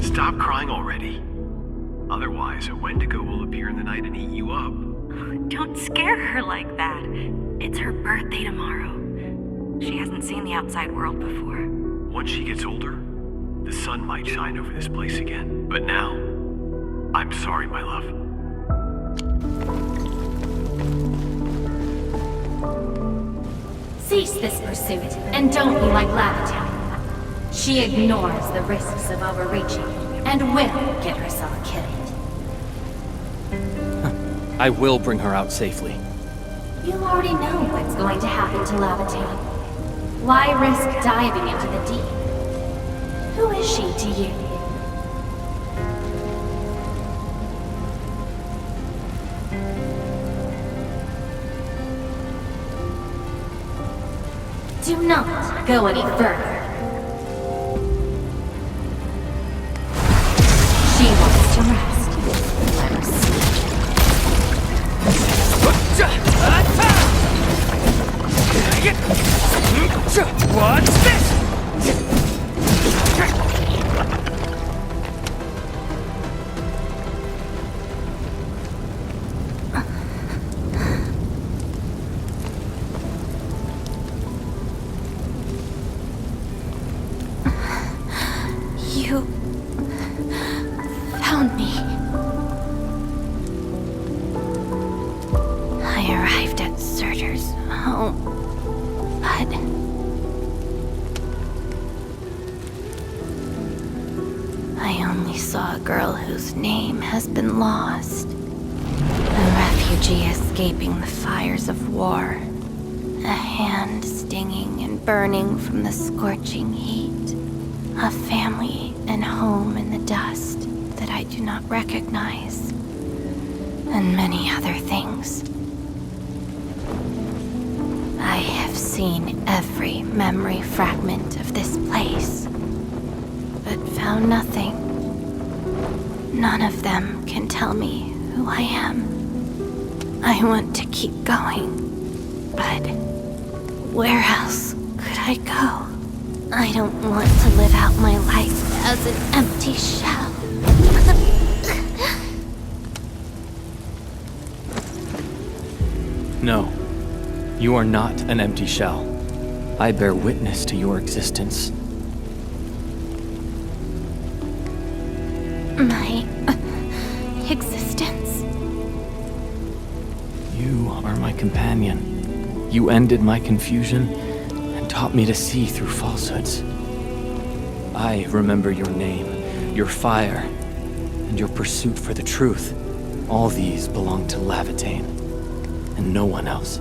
Speaker 13: Stop crying already. Otherwise, a Wendigo will appear in the night and eat you up.
Speaker 10: Don't scare her like that. It's her birthday tomorrow. She hasn't seen the outside world before.
Speaker 13: Once she gets older, the sun might shine over this place again. But now, I'm sorry, my love.
Speaker 4: Cease this pursuit, and don't be like Laevatain. She ignores the risks of overreaching, and will get herself killed.
Speaker 5: I will bring her out safely.
Speaker 4: You already know what's going to happen to Laevatain. Why risk diving into the deep? Who is she to you? Do not go any further. She
Speaker 1: some rest. Let me see.
Speaker 7: What's this?
Speaker 4: You found me. I arrived at Surtur's home, but I only saw a girl whose name has been lost. A refugee escaping the fires of war. A hand stinging and burning from the scorching heat. A family and home in the dust that I do not recognize. And many other things. I have seen every memory fragment of this place, but found nothing. None of them can tell me who I am. I want to keep going, but where else could I go? I don't want to live out my life as an empty shell.
Speaker 5: No, you are not an empty shell. I bear witness to your existence.
Speaker 4: My existence?
Speaker 5: You are my companion. You ended my confusion and taught me to see through falsehoods. I remember your name, your fire, and your pursuit for the truth. All these belong to Laevatain, and no one else.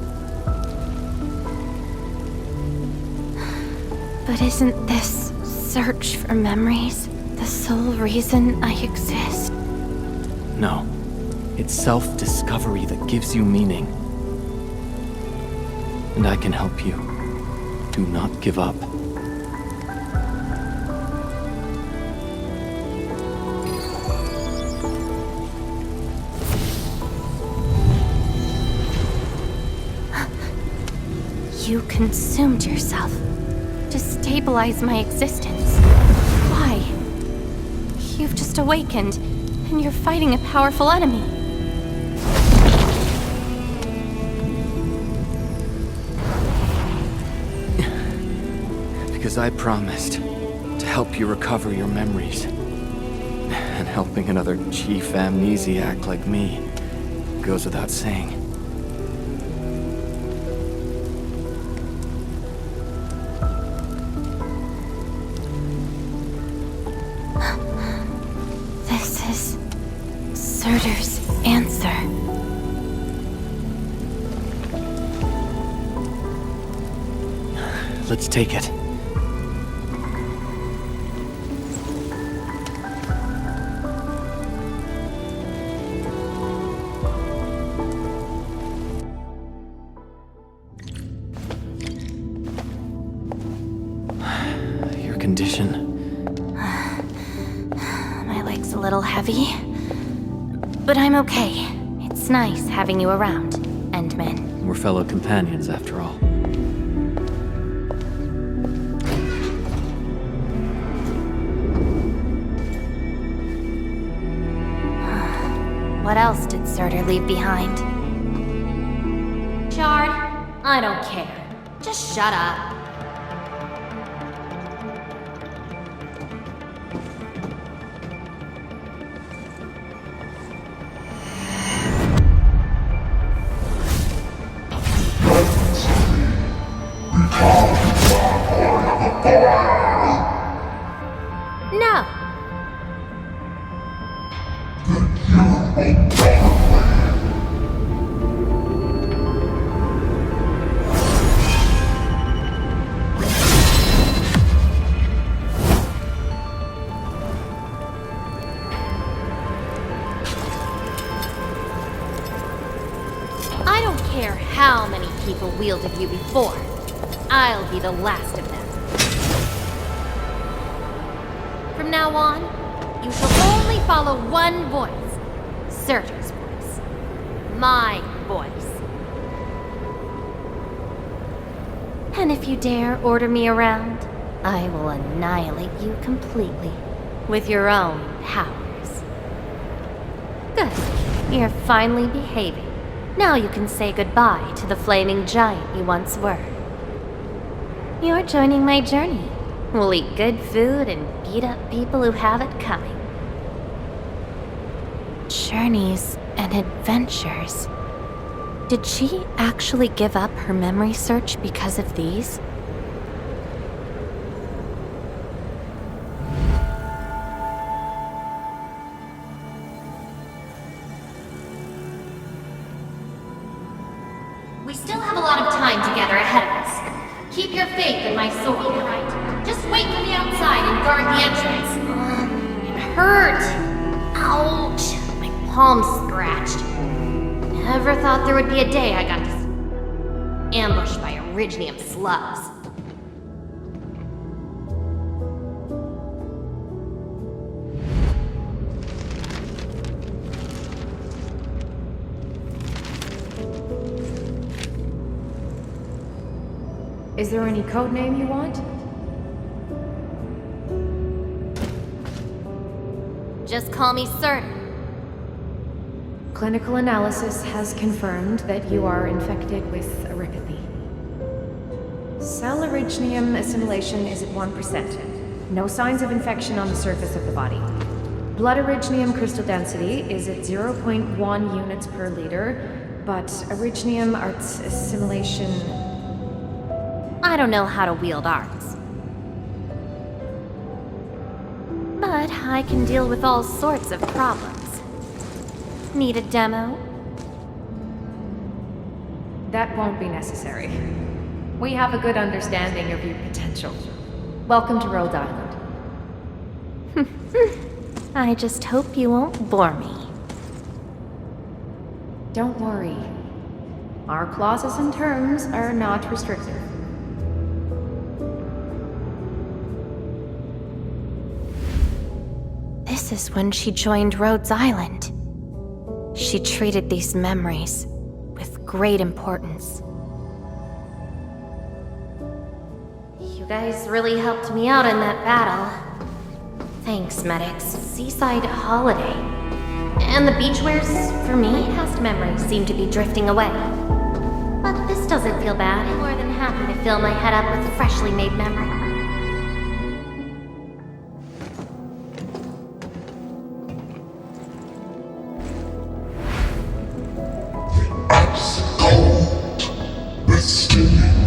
Speaker 4: But isn't this search for memories the sole reason I exist?
Speaker 5: No. It's self-discovery that gives you meaning. And I can help you. Do not give up.
Speaker 4: You consumed yourself to stabilize my existence. Why? You've just awakened, and you're fighting a powerful enemy.
Speaker 5: Because I promised to help you recover your memories. And helping another chief amnesiac like me goes without saying.
Speaker 4: This is Surtur's answer.
Speaker 5: Let's take it. Your condition.
Speaker 4: My leg's a little heavy, but I'm okay. It's nice having you around, Endman.
Speaker 5: We're fellow companions, after all.
Speaker 4: What else did Surtur leave behind?
Speaker 12: Shard, I don't care. Just shut up.
Speaker 4: No!
Speaker 12: I don't care how many people wielded you before. I'll be the last of them. From now on, you shall only follow one voice. Surtur's voice. My voice. And if you dare order me around, I will annihilate you completely. With your own powers. Good. You're finally behaving. Now you can say goodbye to the flaming giant you once were. You're joining my journey. We'll eat good food and beat up people who have it coming.
Speaker 4: Journeys and adventures. Did she actually give up her memory search because of these?
Speaker 12: We still have a lot of time together ahead of us. Keep your faith in my sword, right? Just wait for me outside and guard the entrance. It hurt. Ouch. My palm's scratched. Never thought there would be a day I got ambushed by Originium slugs.
Speaker 14: Is there any code name you want?
Speaker 12: Just call me Surtur.
Speaker 14: Clinical analysis has confirmed that you are infected with arychothy. Cell originium assimilation is at 1%. No signs of infection on the surface of the body. Blood originium crystal density is at 0.1 units per liter, but originium arts assimilation...
Speaker 12: I don't know how to wield arts. But I can deal with all sorts of problems. Need a demo?
Speaker 14: That won't be necessary. We have a good understanding of your potential. Welcome to Rhode Island.
Speaker 4: I just hope you won't bore me.
Speaker 14: Don't worry. Our clauses and terms are not restrictive.
Speaker 4: This is when she joined Rhodes Island. She treated these memories with great importance.
Speaker 12: You guys really helped me out in that battle. Thanks, medics. Seaside holiday. And the beachwares, for me, past memories seem to be drifting away. But this doesn't feel bad. I'm more than happy to fill my head up with freshly made memories.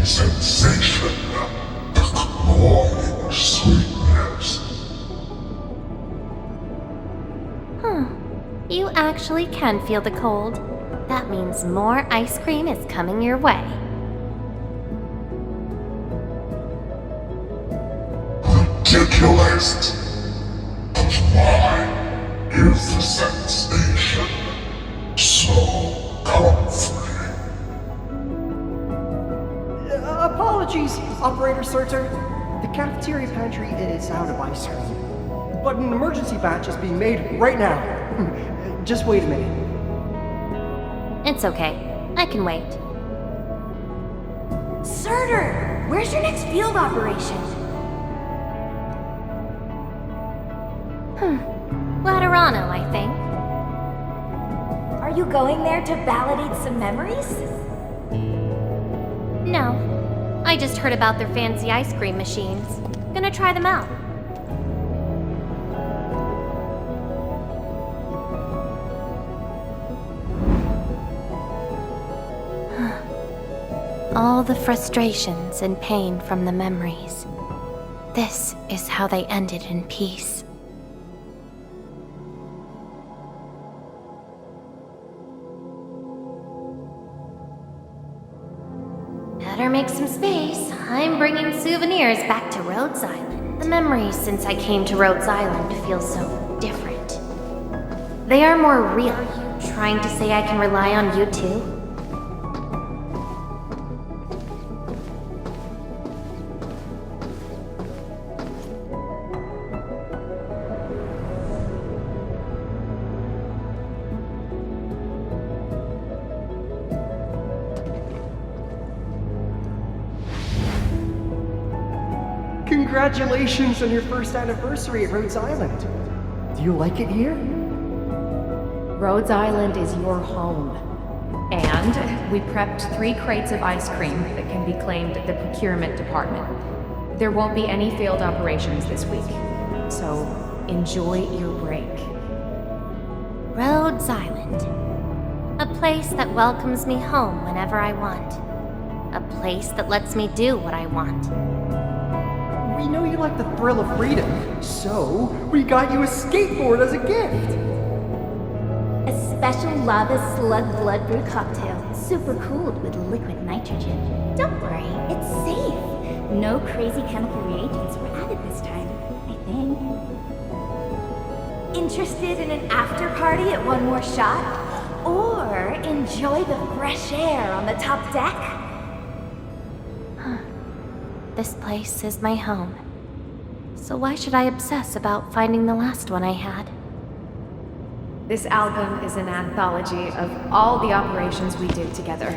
Speaker 15: Sensation, the cloying sweetness.
Speaker 4: You actually can feel the cold. That means more ice cream is coming your way.
Speaker 15: Ridiculous. But mine is the sensation. So comforting.
Speaker 16: Apologies, Operator Surtur. The cafeteria pantry is out of ice cream. But an emergency batch is being made right now. Just wait a minute.
Speaker 12: It's okay. I can wait.
Speaker 10: Surtur! Where's your next field operation?
Speaker 12: Laterano, I think.
Speaker 10: Are you going there to validate some memories?
Speaker 12: No. I just heard about their fancy ice cream machines. Gonna try them out.
Speaker 4: All the frustrations and pain from the memories. This is how they ended in peace.
Speaker 12: Better make some space. I'm bringing souvenirs back to Rhodes Island. The memories since I came to Rhodes Island feel so different. They are more real. You trying to say I can rely on you too?
Speaker 16: Congratulations on your first anniversary at Rhodes Island. Do you like it here?
Speaker 14: Rhodes Island is your home. And we prepped 3 crates of ice cream that can be claimed at the procurement department. There won't be any failed operations this week. So, enjoy your break.
Speaker 4: Rhodes Island. A place that welcomes me home whenever I want. A place that lets me do what I want.
Speaker 16: We know you like the thrill of freedom, so we got you a skateboard as a gift.
Speaker 8: A special lava slug blood brew cocktail, super cooled with liquid nitrogen. Don't worry, it's safe. No crazy chemical reagents were added this time, I think. Interested in an after party at One More Shot? Or enjoy the fresh air on the top deck?
Speaker 4: This place is my home. So why should I obsess about finding the last one I had?
Speaker 14: This album is an anthology of all the operations we did together.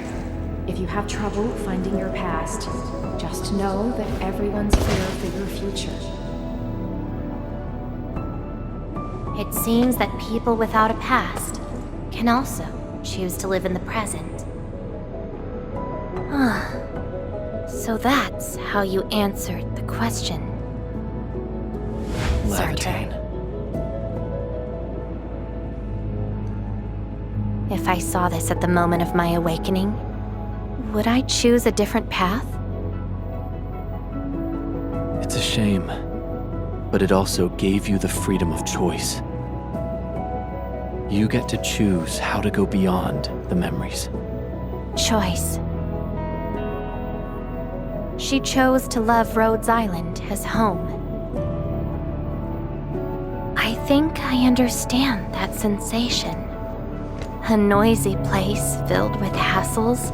Speaker 14: If you have trouble finding your past, just know that everyone's here for your future.
Speaker 4: It seems that people without a past can also choose to live in the present. So that's how you answered the question.
Speaker 5: Laevatain.
Speaker 4: If I saw this at the moment of my awakening, would I choose a different path?
Speaker 5: It's a shame, but it also gave you the freedom of choice. You get to choose how to go beyond the memories.
Speaker 4: Choice. She chose to love Rhodes Island as home. I think I understand that sensation. A noisy place filled with hassles,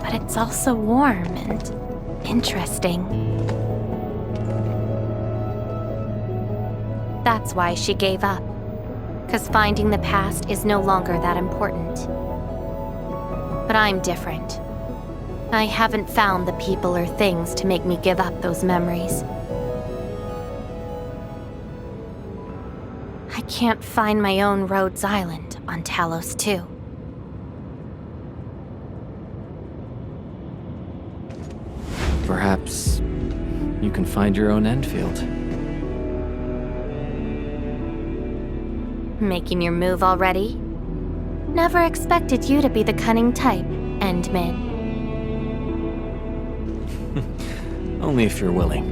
Speaker 4: but it's also warm and interesting. That's why she gave up, 'cause finding the past is no longer that important. But I'm different. I haven't found the people or things to make me give up those memories. I can't find my own Rhodes Island on Talos 2.
Speaker 5: Perhaps you can find your own Enfield.
Speaker 4: Making your move already? Never expected you to be the cunning type, Endmin.
Speaker 5: Only if you're willing.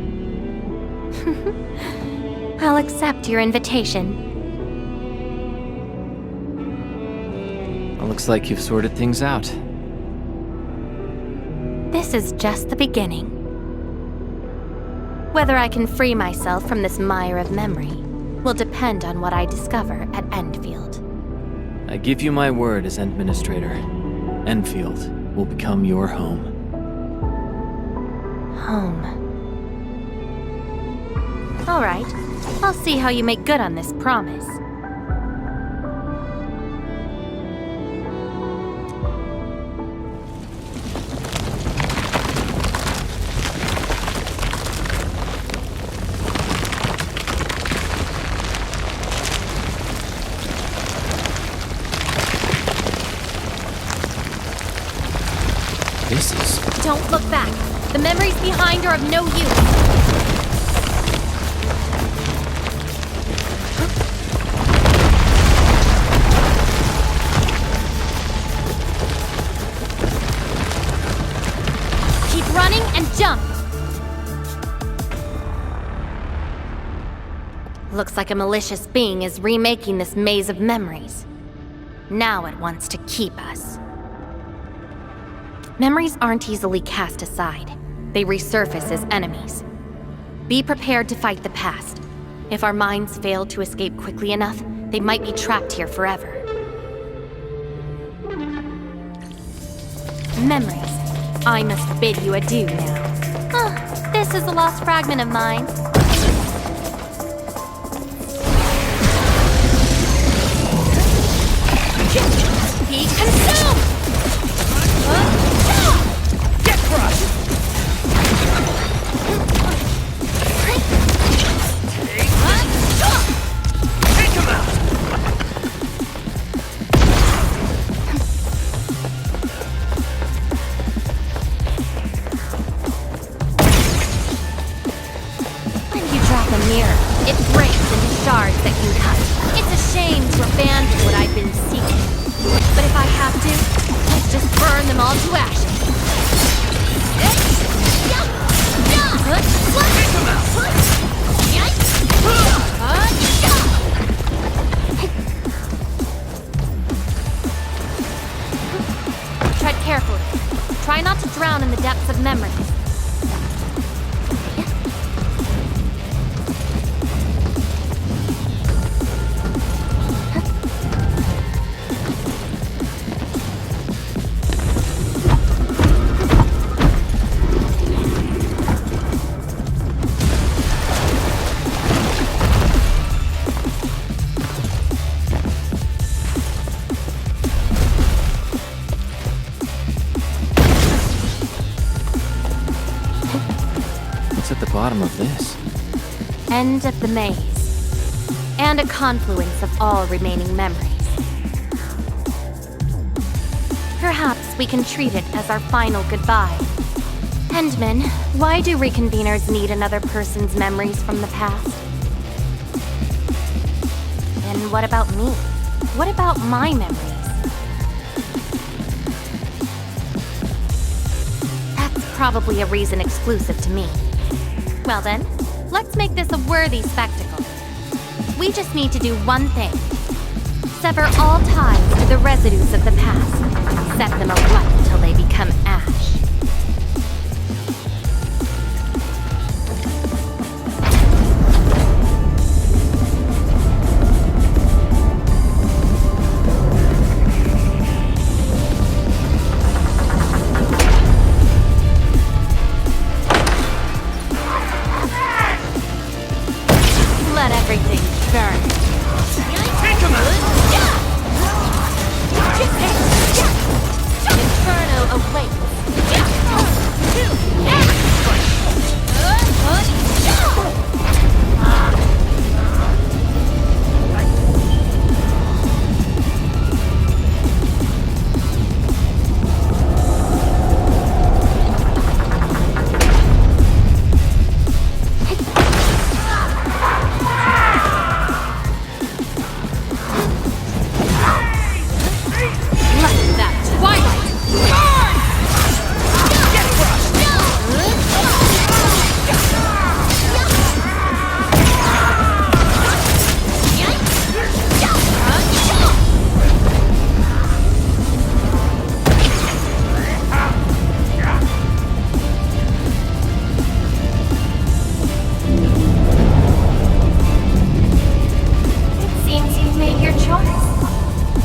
Speaker 4: I'll accept your invitation.
Speaker 5: Looks like you've sorted things out.
Speaker 4: This is just the beginning. Whether I can free myself from this mire of memory will depend on what I discover at Enfield.
Speaker 5: I give you my word as Administrator. Enfield will become your home.
Speaker 4: Home. All right. I'll see how you make good on this promise. Don't look back. The memories behind are of no use. Keep running and jump. Looks like a malicious being is remaking this maze of memories. Now it wants to keep us. Memories aren't easily cast aside. They resurface as enemies. Be prepared to fight the past. If our minds fail to escape quickly enough, they might be trapped here forever. Memories. I must bid you adieu now. This is a lost fragment of mine. Be consumed! Get crushed!
Speaker 12: do is just burn them all to ashes. Tread carefully. Try not to drown in the depths of memories.
Speaker 5: At the bottom of this.
Speaker 12: End of the maze. And a confluence of all remaining memories. Perhaps we can treat it as our final goodbye. Endman, why do reconveners need another person's memories from the past? And what about me? What about my memories? That's probably a reason exclusive to me. Well then, let's make this a worthy spectacle. We just need to do one thing. Sever all ties to the residues of the past. Set them alight till they become ash. Let everything burn. Take him out! Inferno awaits.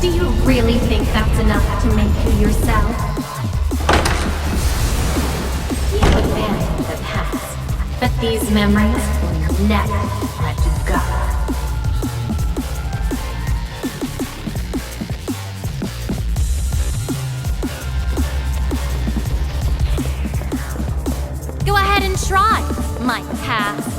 Speaker 12: Do you really think that's enough to make you yourself? You abandoned the past, but these memories will never let you go. Go ahead and try, my past.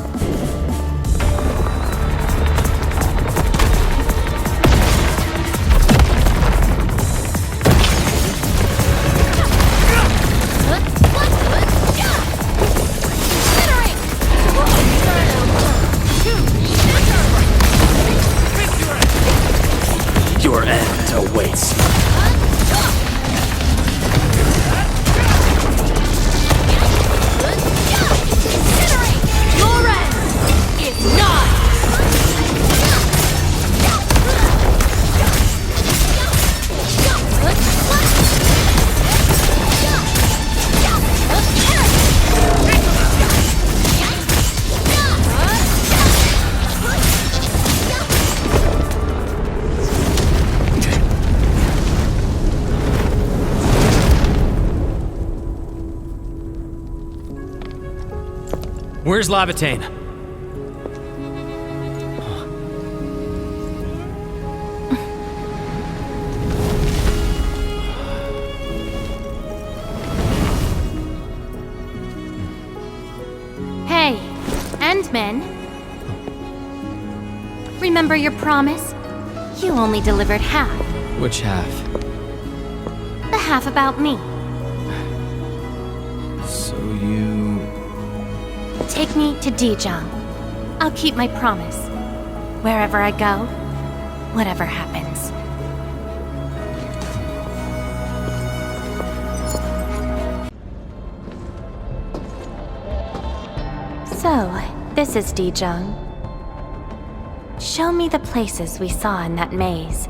Speaker 5: Your end awaits.
Speaker 12: Your end is not.
Speaker 5: Where's Laevatain?
Speaker 12: Hey, Endman. Remember your promise? You only delivered half.
Speaker 5: Which half?
Speaker 12: The half about me.
Speaker 5: So you...
Speaker 12: Take me to Dijong. I'll keep my promise. Wherever I go, whatever happens.
Speaker 4: This is Dijong. Show me the places we saw in that maze.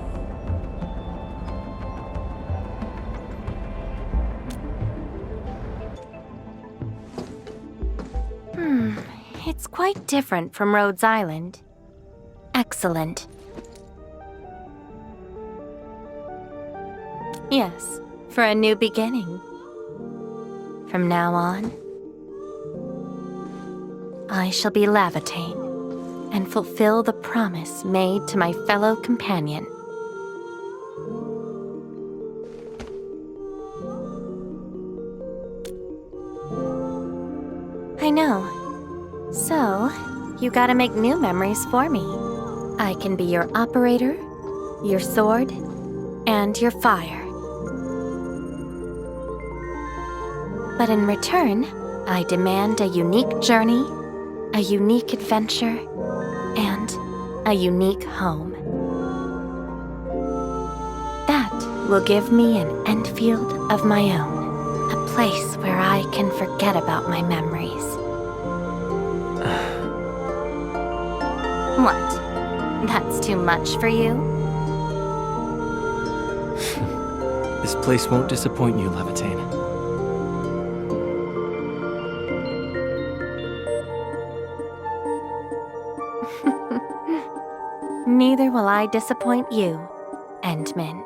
Speaker 4: It's quite different from Rhodes Island. Excellent. Yes, for a new beginning. From now on, I shall be Laevatain and fulfill the promise made to my fellow companion. I know. So, you gotta make new memories for me. I can be your operator, your sword, and your fire. But in return, I demand a unique journey, a unique adventure, and a unique home. That will give me an Enfield of my own, a place where I can forget about my memories. What? That's too much for you?
Speaker 5: This place won't disappoint you, Laevatain.
Speaker 4: Neither will I disappoint you, Endman.